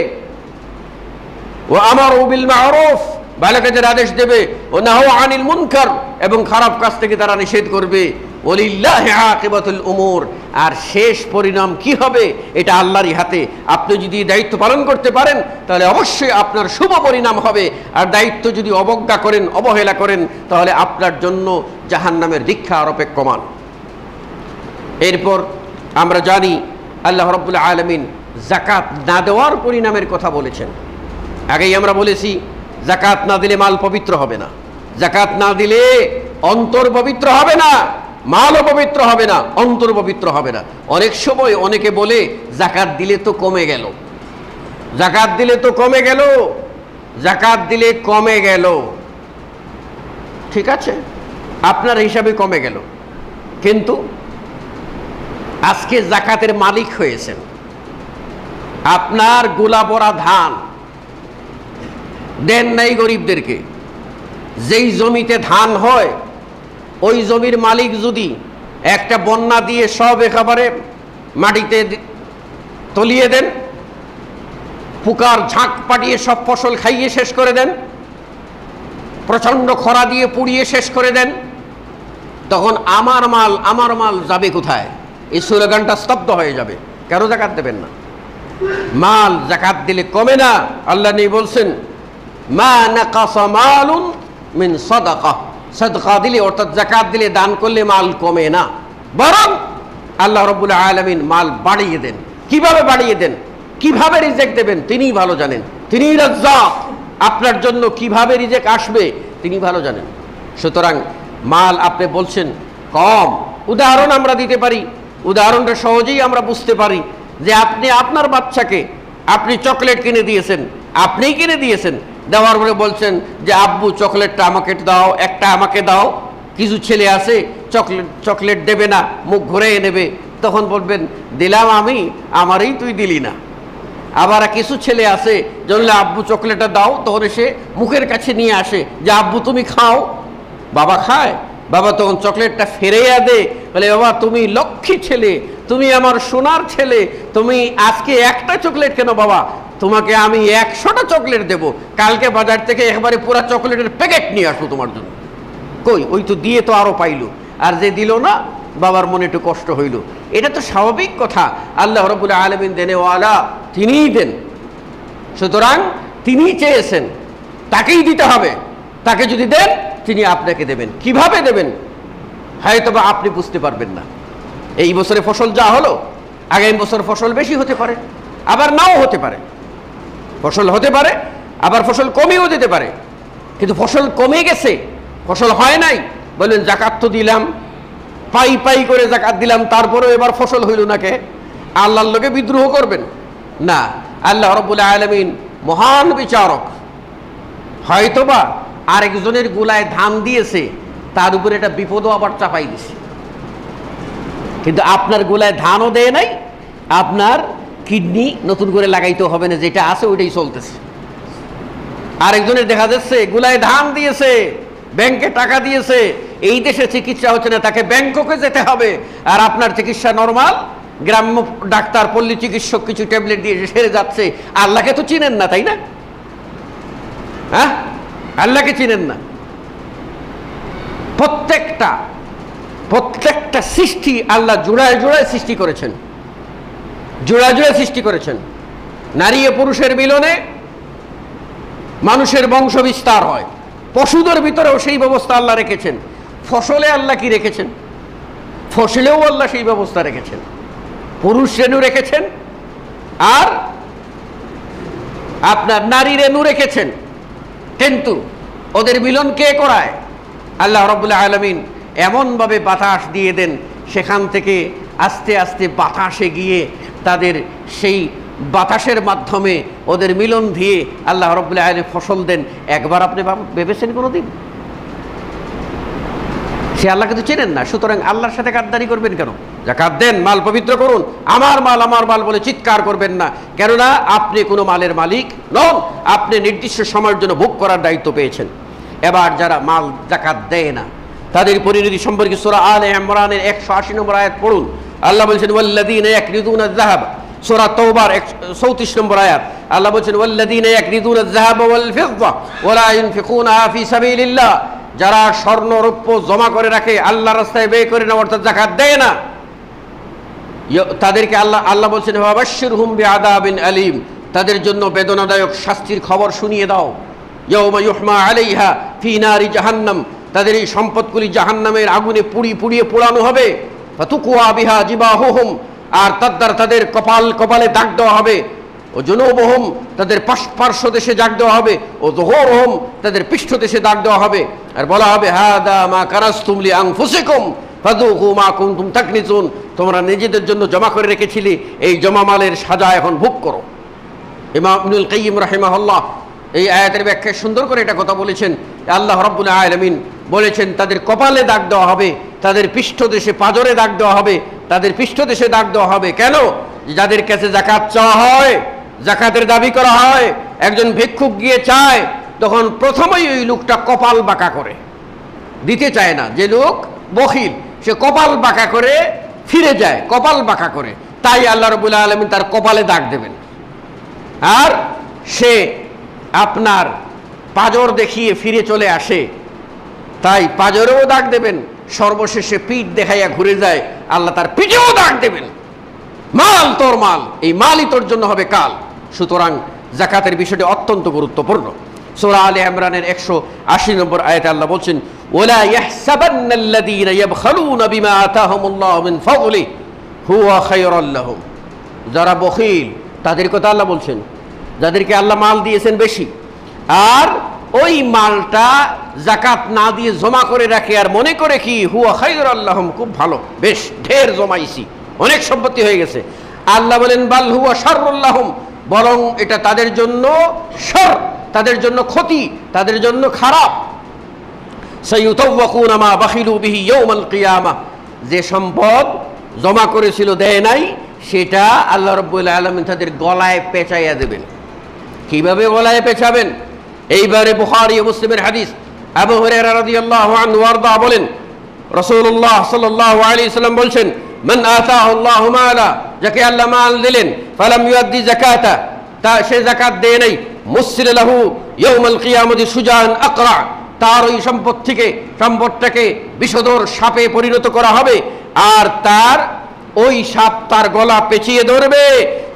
ওয়া আমারু বিল মা'রুফ, ভালো কাজের আদেশ দেবে, ও নাহাউ আনিল মুনকার, এবং খারাপ কাজ থেকে তারা নিষেধ করবে। ওয়ালিল্লাহি আকিবাতুল উমুর, আর শেষ পরিণাম কি হবে এটা আল্লাহরই হাতে। আপনি যদি দায়িত্ব পালন করতে পারেন তাহলে অবশ্যই আপনার শুভ পরিণাম হবে, আর দায়িত্ব যদি অবজ্ঞা করেন, অবহেলা করেন, তাহলে আপনার জন্য জাহান্নামের দীক্ষা আর অপেক্ষমান। এরপর আমরা জানি আল্লাহ রাব্বুল আলামিন যাকাত না দেওয়ার পরিণামের কথা বলেছেন। আগেই আমরা বলেছি যাকাত না দিলে মাল পবিত্র হবে না, যাকাত না দিলে অন্তর পবিত্র হবে না, মালও পবিত্র হবে না, অন্তর পবিত্র হবে না। অনেক সময় অনেকে বলে যাকাত দিলে তো কমে গেল, যাকাত দিলে তো কমে গেল, যাকাত দিলে কমে গেল। ঠিক আছে, আপনার হিসাবে কমে গেল, কিন্তু আজকে যাকাতের মালিক হয়েছেন। আপনার গোলা ভরা ধান দেন নাই গরিবদেরকে, যেই জমিতে ধান হয় ওই জমির মালিক যদি একটা বন্যা দিয়ে সব একেবারে মাটিতে তলিয়ে দেন, পোকার ঝাঁক পাঠিয়ে সব ফসল খাইয়ে শেষ করে দেন, প্রচণ্ড খরা দিয়ে পুড়িয়ে শেষ করে দেন, তখন আমার মাল যাবে কোথায়? এই স্লোগানটা স্তব্ধ হয়ে যাবে। কেন যাকাত দেবেন না? মাল যাকাত দিলে কমে না। আল্লাহ নেই বলছেন মা নাকাসা মালুন মিন সাদাকাহ, সাদকা দিলে অর্থাৎ যাকাত দিলে, দান করলে মাল কমে না, বরং আল্লাহ রাব্বুল আলামিন মাল বাড়িয়ে দেন। কিভাবে বাড়িয়ে দেন, কিভাবে রিজিক দেবেন তিনিই ভালো জানেন। তিনিই রাজ্জাক, আপনার জন্য কিভাবে রিজিক আসবে তিনি ভালো জানেন। সুতরাং মাল আপনি বলছেন কম, উদাহরণ আমরা দিতে পারি, উদাহরণটা সহজেই আমরা বুঝতে পারি যে আপনি আপনার বাচ্চাকে আপনি চকলেট কিনে দিয়েছেন, আপনিই কিনে দিয়েছেন, দেওয়ার পরে বলছেন যে আব্বু চকলেটটা আমাকে দাও, একটা আমাকে দাও। কিছু ছেলে আছে চকলেট দেবে না, মুখ ঘুরিয়ে নেবে, তখন বলবেন দিলাম আমি, আমারই তুই দিলি না। আবার কিছু ছেলে আছে জানলে আব্বু চকলেটটা দাও, তখন সে মুখের কাছে নিয়ে আসে যে আব্বু তুমি খাও, বাবা খায়, বাবা তখন চকলেটটা ফেরাইয়া দে, বলে বাবা তুমি লক্ষ্মী ছেলে, তুমি আমার সোনার ছেলে, তুমি আজকে একটা চকলেট কেন বাবা, তোমাকে আমি 100টা চকলেট দেব, কালকে বাজার থেকে একবারে পুরা চকলেটের প্যাকেট নিয়ে আসবো তোমার জন্য। কই, ওই তো দিয়ে তো আরো পাইলো, আর যে দিল না বাবার মনে একটু কষ্ট হইল। এটা তো স্বাভাবিক কথা, আল্লাহ রাব্বুল আলামিন দেনেওয়ালা, তিনিই দেন। সুতরাং তিনিই চেয়েছেন, তাকেই দিতে হবে। তাকে যদি দেন তিনি আপনাকে দেবেন। কিভাবে দেবেন হয়তোবা আপনি বুঝতে পারবেন না। এই বছরে ফসল যা হলো, আগামী বছর ফসল বেশি হতে পারে, আবার নাও হতে পারে। ফসল হতে পারে, আবার ফসল কমেও যেতে পারে। কিন্তু ফসল কমে গেছে, ফসল হয় নাই, বললেন যাকাত তো দিলাম, পাই পাই করে যাকাত দিলাম, তারপরেও এবার ফসল হইল না, কে? আল্লাহর লোকে বিদ্রোহ করবেন না। আল্লাহ রাব্বুল আলামিন মহান বিচারক। হয়তোবা আরেকজনের গোলায় ধান দিয়েছে, তার উপরে একটা বিপদও আবার চাপাই দিছে, কিন্তু আপনার গোলায় ধানও দেয় নাই, আপনার কিডনি নতুন করে লাগাইতে হবে না, যেটা আছে ওইটাই চলতেছে। আরেকজনের দেখা যাচ্ছে গোলায় ধান দিয়েছে, ব্যাংকে টাকা দিয়েছে, এই দেশে চিকিৎসা হচ্ছে না, তাকে ব্যাংককে যেতে হবে, আর আপনার চিকিৎসা নরমাল, গ্রাম্য ডাক্তার, পল্লী চিকিৎসক কিছু ট্যাবলেট দিয়ে সেরে যাচ্ছে। আল্লাহকে তো চিনেন না, তাই না? হ্যাঁ, আল্লাহকে চিনেন না। প্রত্যেকটা প্রত্যেকটা সৃষ্টি আল্লাহ জোড়ায় জোড়ায় সৃষ্টি করেছেন, জোড়ায় জোড়ায় সৃষ্টি করেছেন। নারী ও পুরুষের মিলনে মানুষের বংশ বিস্তার হয়। পশুদের ভিতরেও সেই ব্যবস্থা আল্লাহ রেখেছেন। ফসলে আল্লাহ কি রেখেছেন? ফসলেও আল্লাহ সেই ব্যবস্থা রেখেছেন। পুরুষ রেণু রেখেছেন আর আপনার নারী রেণু রেখেছেন, কিন্তু ওদের মিলন কে করায়? আল্লাহ রাব্বুল আলামিন এমনভাবে বাতাস দিয়ে দেন, সেখান থেকে আস্তে আস্তে বাতাসে গিয়ে তাদের সেই বাতাসের মাধ্যমে ওদের মিলন দিয়ে আল্লাহ রাব্বুল আলামিন ফসল দেন। একবার আপনি ভেবেছেন কোনোদিন? সে আল্লাহকে তো চেনেন না, সুতরাং আল্লাহর সাথে গাদ্দারি করবেন কেন? যাকাত দেন, মাল পবিত্র করুন, আমার মাল বলে চিৎকার করবেন না, কেননা আপনি কোনো মালের মালিক নন, আপনি নির্দিষ্ট সময়ের জন্য ভোগ করার দায়িত্ব পেয়েছেন। এবার যারা মাল যাকাত দেয় না তাদের পরিণতি সম্পর্কে সূরা আলে ইমরানের 180 নম্বর আয়াত পড়ুন। আল্লাহ বলছেন ওয়াল্লাযীনা ইয়াকরিদুনা আয-যাহাব, সূরা তাওবার 34 নম্বর আয়াত। আল্লাহ বলছেন ওয়াল্লাযীনা ইয়াকরিদুনা আয-যাহাব ওয়াল ফিদ্দা ওয়া লা ইউনফিকুনাহা ফি সাবিলিল্লাহ, যারা স্বর্ণ রৌপ্য জমা করে রাখে, আল্লাহর রাস্তায় ব্যয় করে না, অর্থাৎ যাকাত দেয় না, তাদেরকে আল্লাহ বলছেন ওয়াবাশশিরহুম বিআযাবিন আলীম, তাদের জন্য বেদনাদায়ক শাস্তির খবর শুনিয়ে দাও। ইয়াউমা ইউহমা আলাইহা ফি নারি জাহান্নাম, তাদের এই সম্পদগুলি জাহান্নামের আগুনে পুড়িয়ে পোড়ানো হবে। ফাতুকুয়া বিহা জিবাহুহুম, আর তাদের কপালে দাগ দেওয়া হবে। ও জুনুবুহুম, তাদের পার্শ্ব দেশে দাগ দেওয়া হবে। ও যুহুরুহুম, তাদের পৃষ্ঠ দেশে দাগ দেওয়া হবে। আর বলা হবে হাদা মা কারাসতুম লিআনফুসিকুম ফাযুকু মা কুনতুম তাকনিজুন, তোমরা নিজেদের জন্য জমা করে রেখেছিলে, এই জমা মালের সাজা এখন ভোগ করো। ইমাম ইবনুল কাইয়্যিম রাহিমাহুল্লাহ এই আয়াতের ব্যাখ্যায় সুন্দর করে এটা কথা বলেছেন। আল্লাহ রাব্বুল আলামিন বলেছেন তাদের কপালে দাগ দেওয়া হবে, তাদের পৃষ্ঠ দেশে পাজরে দাগ দেওয়া হবে, তাদের পৃষ্ঠ দেশে দাগ দেওয়া হবে। কেন? যাদের কাছে যাকাত চাওয়া হয়, যাকাতের দাবি করা হয়, একজন ভিক্ষুক গিয়ে চায়, তখন প্রথমেই ওই লোকটা কপাল বাঁকা করে দিতে চায় না। যে লোক বখিল সে কপাল বাঁকা করে ফিরে যায়, কপাল বাঁকা করে। তাই আল্লাহ রাব্বুল আলামিন তার কপালে দাগ দেবেন, আর সে আপনার পাজর দেখিয়ে ফিরে চলে আসে, তাই পাজরেও দাগ দেবেন। সর্বশেষে পিঠ দেখাইয়া ঘুরে যায়, আল্লাহ তার পিঠেও দাগ দেবেন। মাল তোর মাল, এই মালই তোর জন্য হবে কাল। সুতরাং যাকাতের বিষয়টি অত্যন্ত গুরুত্বপূর্ণ। সূরা আলে ইমরানের 180 নম্বর আয়াতে আল্লাহ বলছেন ওয়ালা ইয়াহসাবান্নাল্লাযীনা ইয়াবখালুনা বিমা আতাহুমুল্লাহু মিন ফাদলিহি হুয়া খায়রাল লাহুম, যারা বখিল তাদের কথা আল্লাহ বলছেন, যাদেরকে আল্লাহ মাল দিয়েছেন বেশি, আর ওই মালটা যাকাত না দিয়ে জমা করে রাখে, আর মনে করে কি হুয়া খায়রাল লাহুম, খুব ভালো, বেশ ঢের জমাইছি, অনেক সম্পত্তি হয়ে গেছে। আল্লাহ বলেন বাল হুয়া শাররুল লাহুম, বরং এটা তাদের জন্য শার, তাদের জন্য ক্ষতি, তাদের জন্য খারাপ। সাইয়ুতাওয়াকুনা মা বাখিলু বিহি ইয়াউমাল কিয়ামাহ, যে সম্পদ জমা করেছিল দেয় নাই, সেটা আল্লাহ রাব্বুল আলামিন তাদের গলায় পেঁচাইয়া দেবেন। কিভাবে গলায় পেঁচাবেন? এইবারে বুখারী ও মুসলিমের হাদিস। আবু হুরায়রা রাদিয়াল্লাহু আনহু ওয়ারদা বলেন রাসূলুল্লাহ সাল্লাল্লাহু আলাইহি সাল্লাম বলছেন মান আতাহু আল্লাহু মালা, যাকে আল্লাহ মাল দিলেন, ফালাম ইউদ্দি যাকাতা, তা সে যাকাত দেয় নাই, মুসিল লাহু ইয়াউমাল কিয়ামতি সুজান আকরা, তার ওই সম্পদটাকে বিষধর সাপে পরিণত করা হবে, আর তার ওই সাপ তার গলা পেঁচিয়ে ধরবে।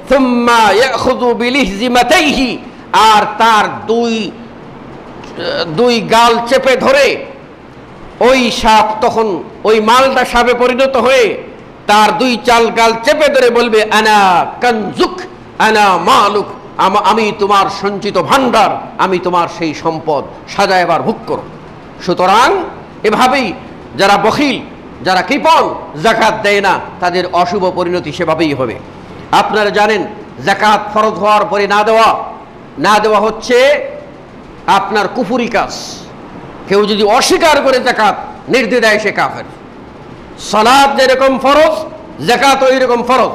সুম্মা ইয়াখুযু বিলিহজিমাতাইহি, আর তার দুই গাল চেপে ধরে ওই সাপ, তখন ওই মালটা সাপে পরিণত হয়ে তার দুই গাল চেপে ধরে বলবে আনা কানজুক আনা মালুক, আমি তোমার সঞ্চিত ভান্ডার, আমি তোমার সেই সম্পদ, সাজা এবার ভোগ করো। সুতরাং এভাবেই যারা বখিল, যারা কৃপণ, যাকাত দেয় না, তাদের অশুভ পরিণতি সেভাবেই হবে। আপনারা জানেন যাকাত ফরজ হওয়ার পরে না দেওয়া হচ্ছে আপনার কুফরি কাজ। কেউ যদি অস্বীকার করে যাকাত, নির্দ্বিধায় সে কাফের। সালাত যেরকম ফরজ, যাকাত ওই রকম ফরজ।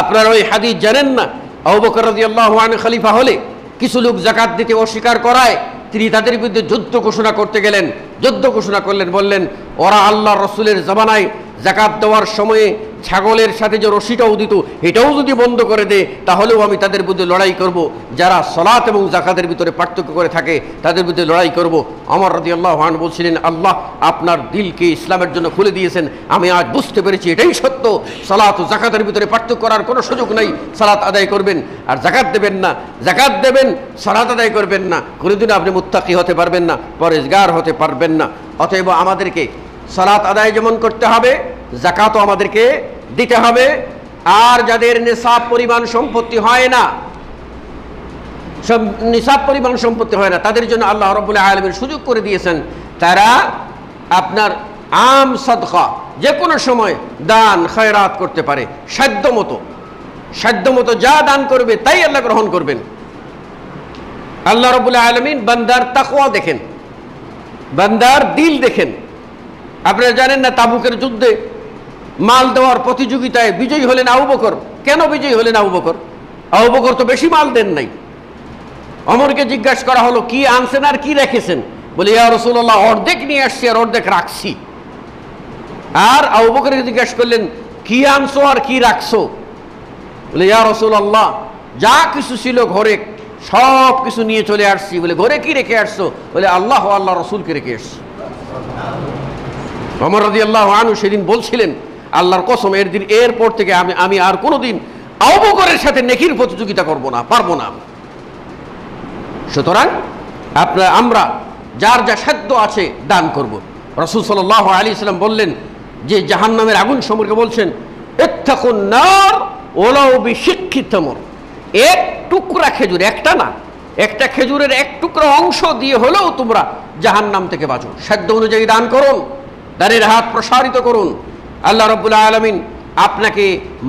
আপনারা ওই হাদিস জানেন না? আবু বকর রাদিয়াল্লাহু আনহু খলিফা হলে কিছু লোক যাকাত দিতে অস্বীকার করায় তিনি তাদের বিরুদ্ধে যুদ্ধ ঘোষণা করতে গেলেন। যুদ্ধ ঘোষণা করলেন, বললেন ওরা আল্লাহর রাসূলের জামানায় জাকাত দেওয়ার সময়ে ছাগলের সাথে যে রশিটাও দিত এটাও যদি বন্ধ করে দেয় তাহলেও আমি তাদের বিরুদ্ধে লড়াই করব। যারা সালাত এবং জাকাতের ভিতরে পার্থক্য করে থাকে তাদের বিরুদ্ধে লড়াই করব। ওমর রাদিয়াল্লাহু আনহু বলছিলেন, আল্লাহ আপনার দিলকে ইসলামের জন্য খুলে দিয়েছেন, আমি আজ বুঝতে পেরেছি এটাই সত্য, সালাত ও জাকাতের ভিতরে পার্থক্য করার কোনো সুযোগ নাই। সালাত আদায় করবেন আর জাকাত দেবেন না, জাকাত দেবেন সালাত আদায় করবেন না, কোনোদিন আপনি মুত্তাকি হতে পারবেন না, পরেজগার হতে পারবেন না। অতএব আমাদেরকে সালাত আদায় যেমন করতে হবে, যাকাতও আমাদেরকে দিতে হবে। আর যাদের নিসাব পরিমাণ সম্পত্তি হয় না, নিসাব পরিমাণ সম্পত্তি হয় না, তাদের জন্য আল্লাহ রাব্বুল আলামিন সুযোগ করে দিয়েছেন, তারা আপনার আম সাদকা যে কোনো সময় দান খয়রাত করতে পারে। সাধ্যমতো যা দান করবে তাই আল্লাহ গ্রহণ করবেন। আল্লাহ রাব্বুল আলামিন বান্দার তাকওয়া দেখেন, বান্দার দিল দেখেন। আপনারা জানেন না, তাবুকের যুদ্ধে মাল দেওয়ার প্রতিযোগিতায় বিজয়ী হলেন আবু বকর। কেন বিজয়ী হলেন আবু বকর? আবু বকর তো বেশি মাল দেন নাই। ওমরকে জিজ্ঞাসা করা হলো, কি আনছেন আর কি রেখেছেন? বলে, ইয়া রাসূলুল্লাহ, অর্ধেক নিয়ে আসছি আর অর্ধেক রাখছি। আর আবু বকরকে জিজ্ঞাসা করলেন, কি আনছো আর কি রাখছো? বলে, ইয়া রাসূলুল্লাহ, যা কিছু ছিল ঘরে সব কিছু নিয়ে চলে আসছি। বলে, ঘরে কি রেখে আসছো? বলে, আল্লাহ ও আল্লাহ রসুলকে রেখে আসছি। ওমর রাদিয়াল্লাহু আনহু সেদিন বলছিলেন, আল্লাহর কসম, এরপর থেকে আমি আর কোনোদিন আবু বকরের সাথে নেকির প্রতিযোগিতা করব না, পারবো না। সুতরাং আমরা যার যা সাধ্য আছে দান করব। রাসূল সাল্লাল্লাহু আলাইহি সাল্লাম বললেন যে জাহান্নামের আগুন সম্পর্কে বলছেন, ইত্তাকুন নার ওয়ালাউ বিশিক্কি তামর। এক টুকরা খেজুর, একটা না, একটা খেজুরের এক টুকরা অংশ দিয়ে হলেও তোমরা জাহান্নাম থেকে বাঁচো। সাধ্য অনুযায়ী দান করুন, দানের হাত প্রসারিত করুন। আল্লাহ রাব্বুল আলামিন আপনাকে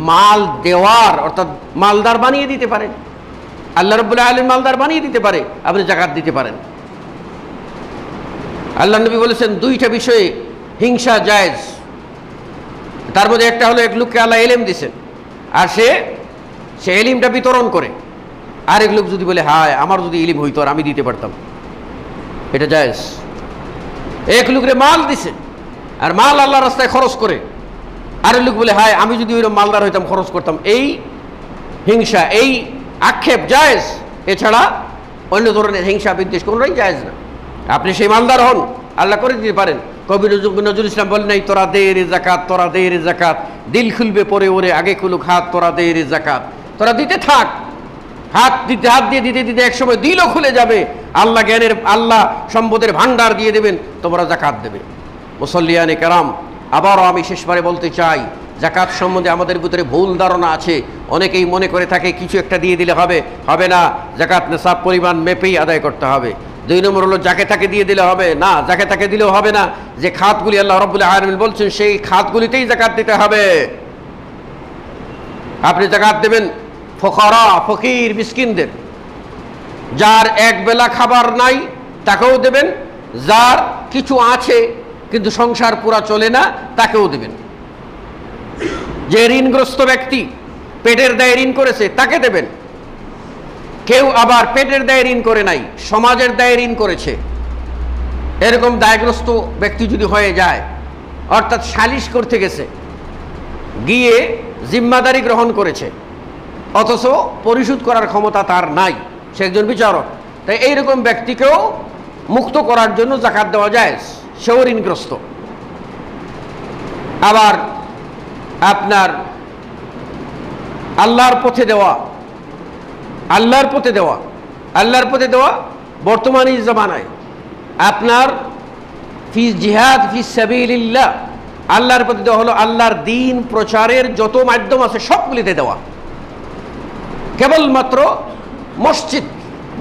মাল দেওয়ার অর্থাৎ মালদার বানিয়ে দিতে পারেন। আল্লাহ রাব্বুল আলামিন মালদার বানিয়ে দিতে পারে, আপনি যাকাত দিতে পারেন। আল্লাহ নবী বলেছেন, দুইটা বিষয়ে হিংসা জায়েজ। তার মধ্যে একটা হলো, এক লোককে আল্লাহ ইলম দিয়েছেন আর সে ইলমটা বিতরণ করে। আরেক লোক যদি বলে, হায় আমার যদি ইলম হইতো আর আমি দিতে পারতাম, এটা জায়েজ। এক লোকরে মাল দিছে আর মাল আল্লাহর রাস্তায় খরচ করে, আরেক লোক বলে, হায় আমি যদি ওইরকম মালদার হইতাম, খরচ করতাম। এই হিংসা, এই আক্ষেপ জায়েজ। এছাড়া অন্য ধরনের হিংসা বিদ্বেষ কোনোটাই জায়েজ না। আপনি সেই মালদার হন, আল্লাহ করে দিতে পারেন। কবি নজরুল ইসলাম বলেন, নাই তোরা দে রে জাকাত, তোরা দে রে জাকাত, দিল খুলবে পরে ওরে আগে খুলুক হাত, তোরা দে রে জাকাত। তোরা দিতে থাক, হাত দিয়ে দিতে দিতে একসময় দিলও খুলে যাবে, আল্লাহ জ্ঞানের, আল্লাহ সম্পদের ভান্ডার দিয়ে দেবেন, তোমরা জাকাত দেবে। মুসল্লিয়ানে কেরাম, আবারও আমি শেষবারে বলতে চাই, জাকাত সম্বন্ধে আমাদের ভিতরে ভুল ধারণা আছে। অনেকেই মনে করে থাকে কিছু একটা দিয়ে দিলে হবে না, জাকাত নিসাব পরিমাণ মেপেই আদায় করতে হবে। দুই নম্বর হলো, যাকে তাকে দিয়ে দিলে হবে না, যাকে তাকে দিলেও হবে না। যে খাতগুলি আল্লাহ রাব্বুল আলামিন বলছেন সেই খাতগুলিতেই জাকাত দিতে হবে। আপনি জাকাত দেবেন ফুকারা, ফকির, মিসকিনদের। যার এক বেলা খাবার নাই তাকেও দেবেন, যার কিছু আছে কিন্তু সংসার পুরা চলে না তাকেও দেবেন। যে ঋণগ্রস্ত ব্যক্তি পেটের দায়ে ঋণ করেছে তাকে দেবেন। কেউ আবার পেটের দায়ে ঋণ করে নাই, সমাজের দায়ে ঋণ করেছে। এরকম দায়গ্রস্ত ব্যক্তি যদি হয়ে যায়, অর্থাৎ সালিশ করতে গেছে, গিয়ে জিম্মাদারি গ্রহণ করেছে, অথচ পরিশোধ করার ক্ষমতা তার নাই, সে একজন বিচারক, তাই এইরকম ব্যক্তিকেও মুক্ত করার জন্য জাকাত দেওয়া যায়, সেও ঋণগ্রস্ত। আবার আপনার আল্লাহর পথে দেওয়া, আল্লাহর পথে দেওয়া বর্তমান এই জামানায় আপনার ফি জিহাদ ফি সাবিলিল্লাহ, আল্লাহর পথে দেওয়া হলো আল্লাহর দ্বীন প্রচারের যত মাধ্যম আছে সবগুলিতে দেওয়া। কেবলমাত্র মসজিদ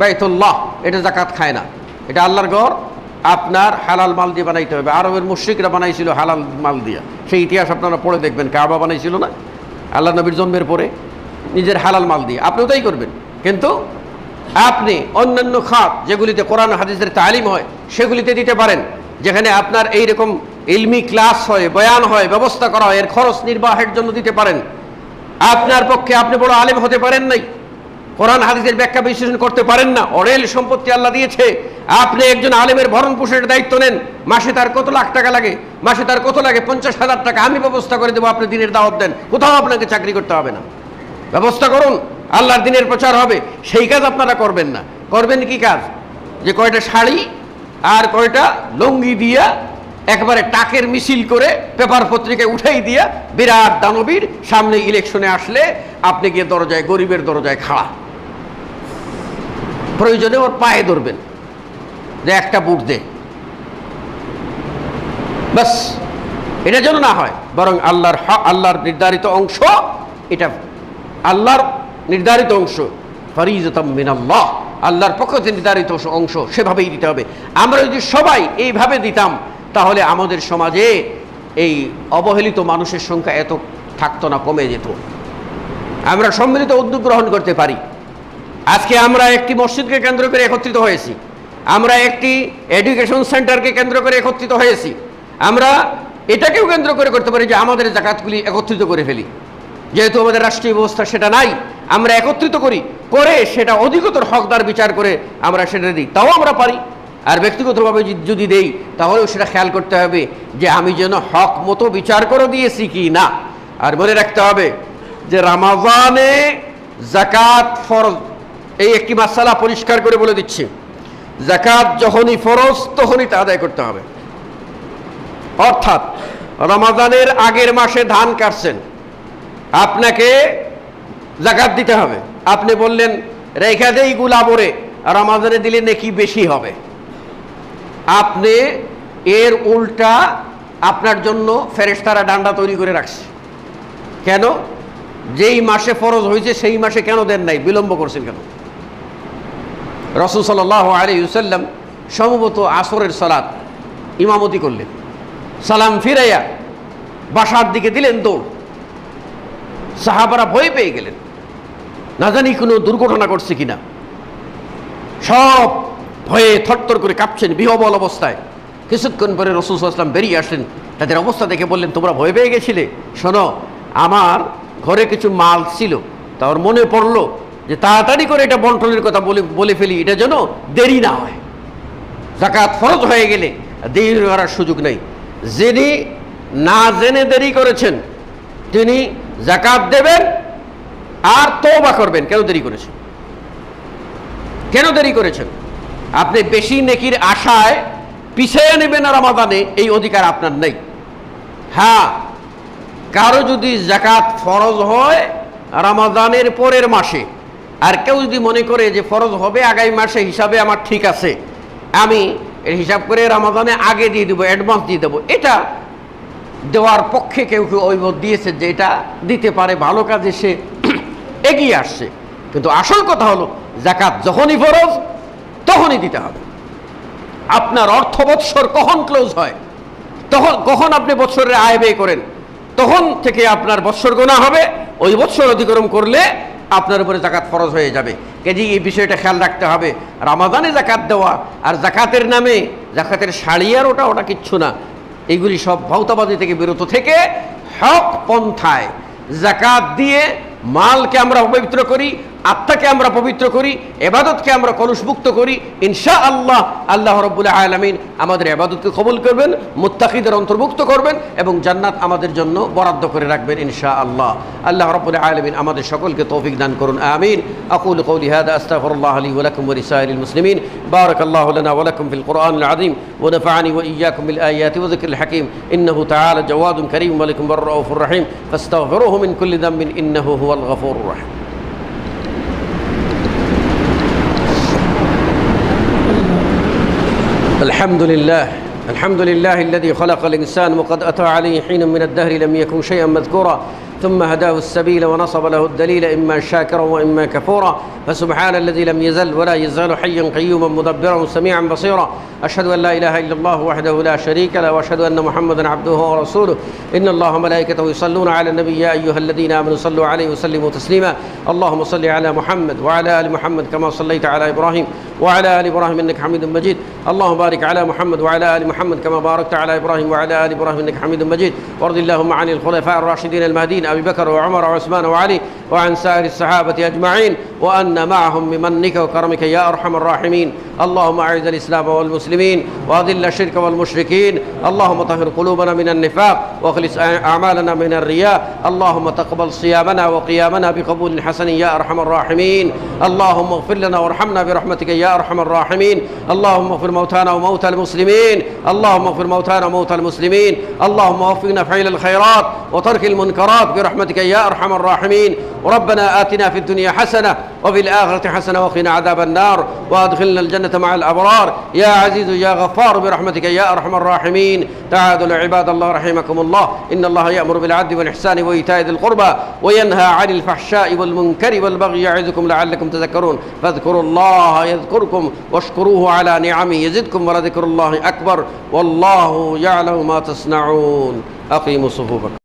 বাইতুল্লাহ এটা জাকাত খায় না, এটা আল্লাহর ঘর, আপনার হালাল মাল দিয়ে বানাইতে হবে। আরবের মুশরিকরা বানাইছিল হালাল মাল দিয়ে, সেই ইতিহাস আপনারা পড়ে দেখবেন। কাবা বানাইছিল না আল্লাহ নবীর জন্মের পরে নিজের হালাল মাল দিয়ে, আপনিও তাই করবেন। কিন্তু আপনি অন্যান্য খাত যেগুলিতে কোরআন হাদিসের তালিম হয় সেগুলিতে দিতে পারেন, যেখানে আপনার এইরকম ইলমি ক্লাস হয়, বয়ান হয়, ব্যবস্থা করা হয়, এর খরচ নির্বাহের জন্য দিতে পারেন। আপনার পক্ষে আপনি বড় আলেম হতে পারেন নাই, কোরআন হাদিসের ব্যাখ্যা বিশ্লেষণ করতে পারেন না, অরেল সম্পত্তি আল্লাহ দিয়েছে, আপনি একজন আলেমের ভরণ পোষণের দায়িত্ব নেন, মাসে তার কত লাখ টাকা লাগে, মাসে তার কত লাগে? 50,000 টাকা। আমি ব্যবস্থা করে দেবো, আপনি দিনের দাওয়াত দেন, কোথাও আপনাকে চাকরি করতে হবে না। ব্যবস্থা করুন, আল্লাহর দিনের প্রচার হবে। সেই কাজ আপনারা করবেন না। করবেন কি কাজ? যে কয়টা শাড়ি আর কয়টা লুঙ্গি দিয়া একবারে টাকের মিছিল করে পেপার পত্রিকায় উঠাই দিয়া বিরাট দানবীর সামনে ইলেকশনে আসলে আপনি গিয়ে দরজায়, গরিবের দরজায় খাড়া, প্রয়োজনে ওর পায়ে ধরবেন যে একটা বুট দে, বাস। এটা যেন না হয়, বরং আল্লাহর নির্ধারিত অংশ, এটা আল্লাহর নির্ধারিত অংশ, ফরিজাতাম মিনাল্লাহ, আল্লাহর পক্ষ থেকে নির্ধারিত অংশ, সেভাবেই দিতে হবে। আমরা যদি সবাই এইভাবে দিতাম তাহলে আমাদের সমাজে এই অবহেলিত মানুষের সংখ্যা এত থাকতো না, কমে যেত। আমরা সম্মিলিত উদ্যোগ গ্রহণ করতে পারি। আজকে আমরা একটি মসজিদকে কেন্দ্র করে একত্রিত হয়েছি, আমরা একটি এডুকেশন সেন্টারকে কেন্দ্র করে একত্রিত হয়েছি। আমরা এটাকেও কেন্দ্র করে করতে পারি যে আমাদের জাকাতগুলি একত্রিত করে ফেলি। যেহেতু আমাদের রাষ্ট্রীয় ব্যবস্থা সেটা নাই, আমরা একত্রিত করি, করে সেটা অধিকতর হকদার বিচার করে আমরা সেটা দিই, তাও আমরা পারি। আর ব্যক্তিগতভাবে যদি দেই তাহলেও সেটা খেয়াল করতে হবে যে আমি যেন হক মতো বিচার করে দিয়েছি কি না। আর মনে রাখতে হবে যে রমজানে যাকাত ফরজ, এই একটি মাসালা পরিষ্কার করে বলে দিচ্ছি। যাকাত যখনই ফরজ তখনই তা আদায় করতে হবে। অর্থাৎ রমজানের আগের মাসে ধান কাটছেন, আপনাকে যাকাত দিতে হবে। আপনি বললেন রেখা দেই গুলাবরে, রমজানে দিলে নাকি বেশি হবে। আপনি এর উল্টা আপনার জন্য ফেরেশতারা ডান্ডা তৈরি করে রাখছে। কেন? যেই মাসে ফরজ হয়েছে সেই মাসে কেন দেন নাই, বিলম্ব করছেন কেন? রাসূল সাল্লাল্লাহু আলাইহি ওয়াসাল্লাম সম্ভবত আসরের সালাত ইমামতি করলেন, সালাম ফিরাইয়া বাসার দিকে দিলেন দৌড়। সাহাবারা ভয় পেয়ে গেলেন, না জানি কোনো দুর্ঘটনা করছে কিনা। সব ভয়ে থরথর করে কাঁপছেন, বিহবল অবস্থায়। কিছুক্ষণ পরে রাসূল সাল্লাল্লাহু আলাইহি ওয়াসাল্লাম বেরিয়ে আসলেন, তাদের অবস্থা দেখে বললেন, তোমরা ভয় পেয়ে গেছিলে? শোনো, আমার ঘরে কিছু মাল ছিল, তার মনে পড়লো যে তাড়াতাড়ি করে এটা বন্টনের কথা বলে ফেলি, এটা যেন দেরি না হয়। যাকাত ফরজ হয়ে গেলে দেরি করার সুযোগ নেই। যিনি না জেনে দেরি করেছেন তিনি যাকাত দেবেন আর তওবা করবেন। কেন দেরি করেছেন? কেন দেরি করেছেন? আপনি বেশি নেকির আশায় পিছিয়ে নেবেন আর রমাদানে, এই অধিকার আপনার নেই। হ্যাঁ, কারো যদি যাকাত ফরজ হয় রমাদানের পরের মাসে, আর কেউ যদি মনে করে যে ফরজ হবে আগামী মাসে, হিসাবে আমার ঠিক আছে, আমি এর হিসাব করে রমাদানে আগে দিয়ে দেবো, অ্যাডভান্স দিয়ে দেবো, এটা দেওয়ার পক্ষে কেউ কেউ ঐমত দিয়েছে যে এটা দিতে পারে, ভালো কাজে সে এগিয়ে আসছে। কিন্তু আসল কথা হলো যাকাত যখনই ফরজ তখনই দিতে হবে। আপনার অর্থ বৎসর কখন ক্লোজ হয়, তখন কখন আপনি বৎসরের আয় ব্যয় করেন, তখন থেকে আপনার বৎসর গোনা হবে। ওই বৎসর অতিক্রম করলে আপনার উপরে যাকাত ফরজ হয়ে যাবে। কাজেই এই বিষয়টা খেয়াল রাখতে হবে। রমাদানে যাকাত দেওয়া আর যাকাতের নামে যাকাতের শাড়ি আর ওটা কিচ্ছু না। এইগুলি সব ভৌতাবাদী থেকে বিরত থেকে হক পন্থায় যাকাত দিয়ে মালকে আমরা পবিত্র করি, আত্মাকে আমরা পবিত্র করি, ইবাদতকে আমরা কলুষমুক্ত করি। ইনশাআল্লাহ আল্লাহ রাব্বুল আলামিন আমাদের ইবাদতকে কবুল করবেন, মুত্তাকিদের অন্তর্ভুক্ত করবেন এবং জান্নাত আমাদের জন্য বরাদ্দ করে রাখবেন ইনশাআল্লাহ। আল্লাহ রাব্বুল আলামিন আমাদের সকলকে তৌফিক দান করুন, আমিন। আকুলু কওলি হাযা আস্তাগফিরুল্লাহ লি ওয়া লাকুম ওয়া লিসাইরিল মুসলিমিন। বারাকাল্লাহু লানা ওয়া লাকুম ফিল কুরআনিল আযীম ওয়া নাফা'নি ওয়া ইয়্যাকুম বিল আয়াতি ওয়া যিকরিল হাকীম। ইন্নাহু তাআলা জাওয়াদুন কারীম ওয়া লাকুম রাউফুর রাহিম। ফাস্তাগফিরুহু মিন কুল্লি যামবিন ইন্নাহু হুয়াল গফুরুর রাহিম। الحمد لله الذي خلق الإنسان وقد أتى عليه حين من الدهر لم يكن شيئا مذكورا ثم هداه السبيل ونصب له الدليل إما شاكرا وإما كفورا فسبحان الذي لم يزل ولا يزال حيا قيوما مدبرا سميعا بصيرا. أشهد أن لا إله إلا الله وحده لا شريك له وأشهد أن محمدا عبده ورسوله. إن الله وملائكته يصلون على النبي يا أيها الذين آمنوا صلوا عليه وسلموا تسليما. اللهم صل على محمد وعلى آل محمد كما صليت على إبراهيم وعلى آل إبراهيم إنك حميد مجيد. اللهم بارك على محمد وعلى آل محمد كما باركت على إبراهيم وعلى آل إبراهيم إنك حميد مجيد. وارض اللهم عن الخلفاء الراشدين المهديين أبي بكر وعمر وعثمان وعلي وعن سائر الصحابة أجمعين وأن معهم بمنك وكرمك يا أرحم الراحمين. اللهم أعز الإسلام والمسلمين وأذل الشرك والمشركين اللهم طهر قلوبنا من النفاق واخلص أعمالنا من الرياء اللهم تقبل صيامنا وقيامنا بقبول حسن يا أرحم الراحمين اللهم اغفر لنا وارحمنا برحمتك يا أرحم الراحمين اللهم اغفر موتانا وموتى المسلمين اللهم اغفر موتانا وموتى المسلمين اللهم وفقنا فعل الخيرات وترك المنكرات برحمتك يا أرحم الراحمين ربنا آتنا في الدنيا حسنة وفي الآخرة حسنة وقنا عذاب النار وأدخلنا الجنة مع الأبرار يا عزيز يا غفار برحمتك يا أرحم الراحمين تعالوا عباد الله رحمكم الله إن الله يأمر بالعدل والإحسان وإيتاء ذي القربى وينهى عن الفحشاء والمنكر والبغي يعظكم لعلكم تذكرون فاذكروا الله يذكركم واشكروه على نعمه يزدكم ولذكر الله أكبر والله يعلم ما تصنعون أقيموا صفوفكم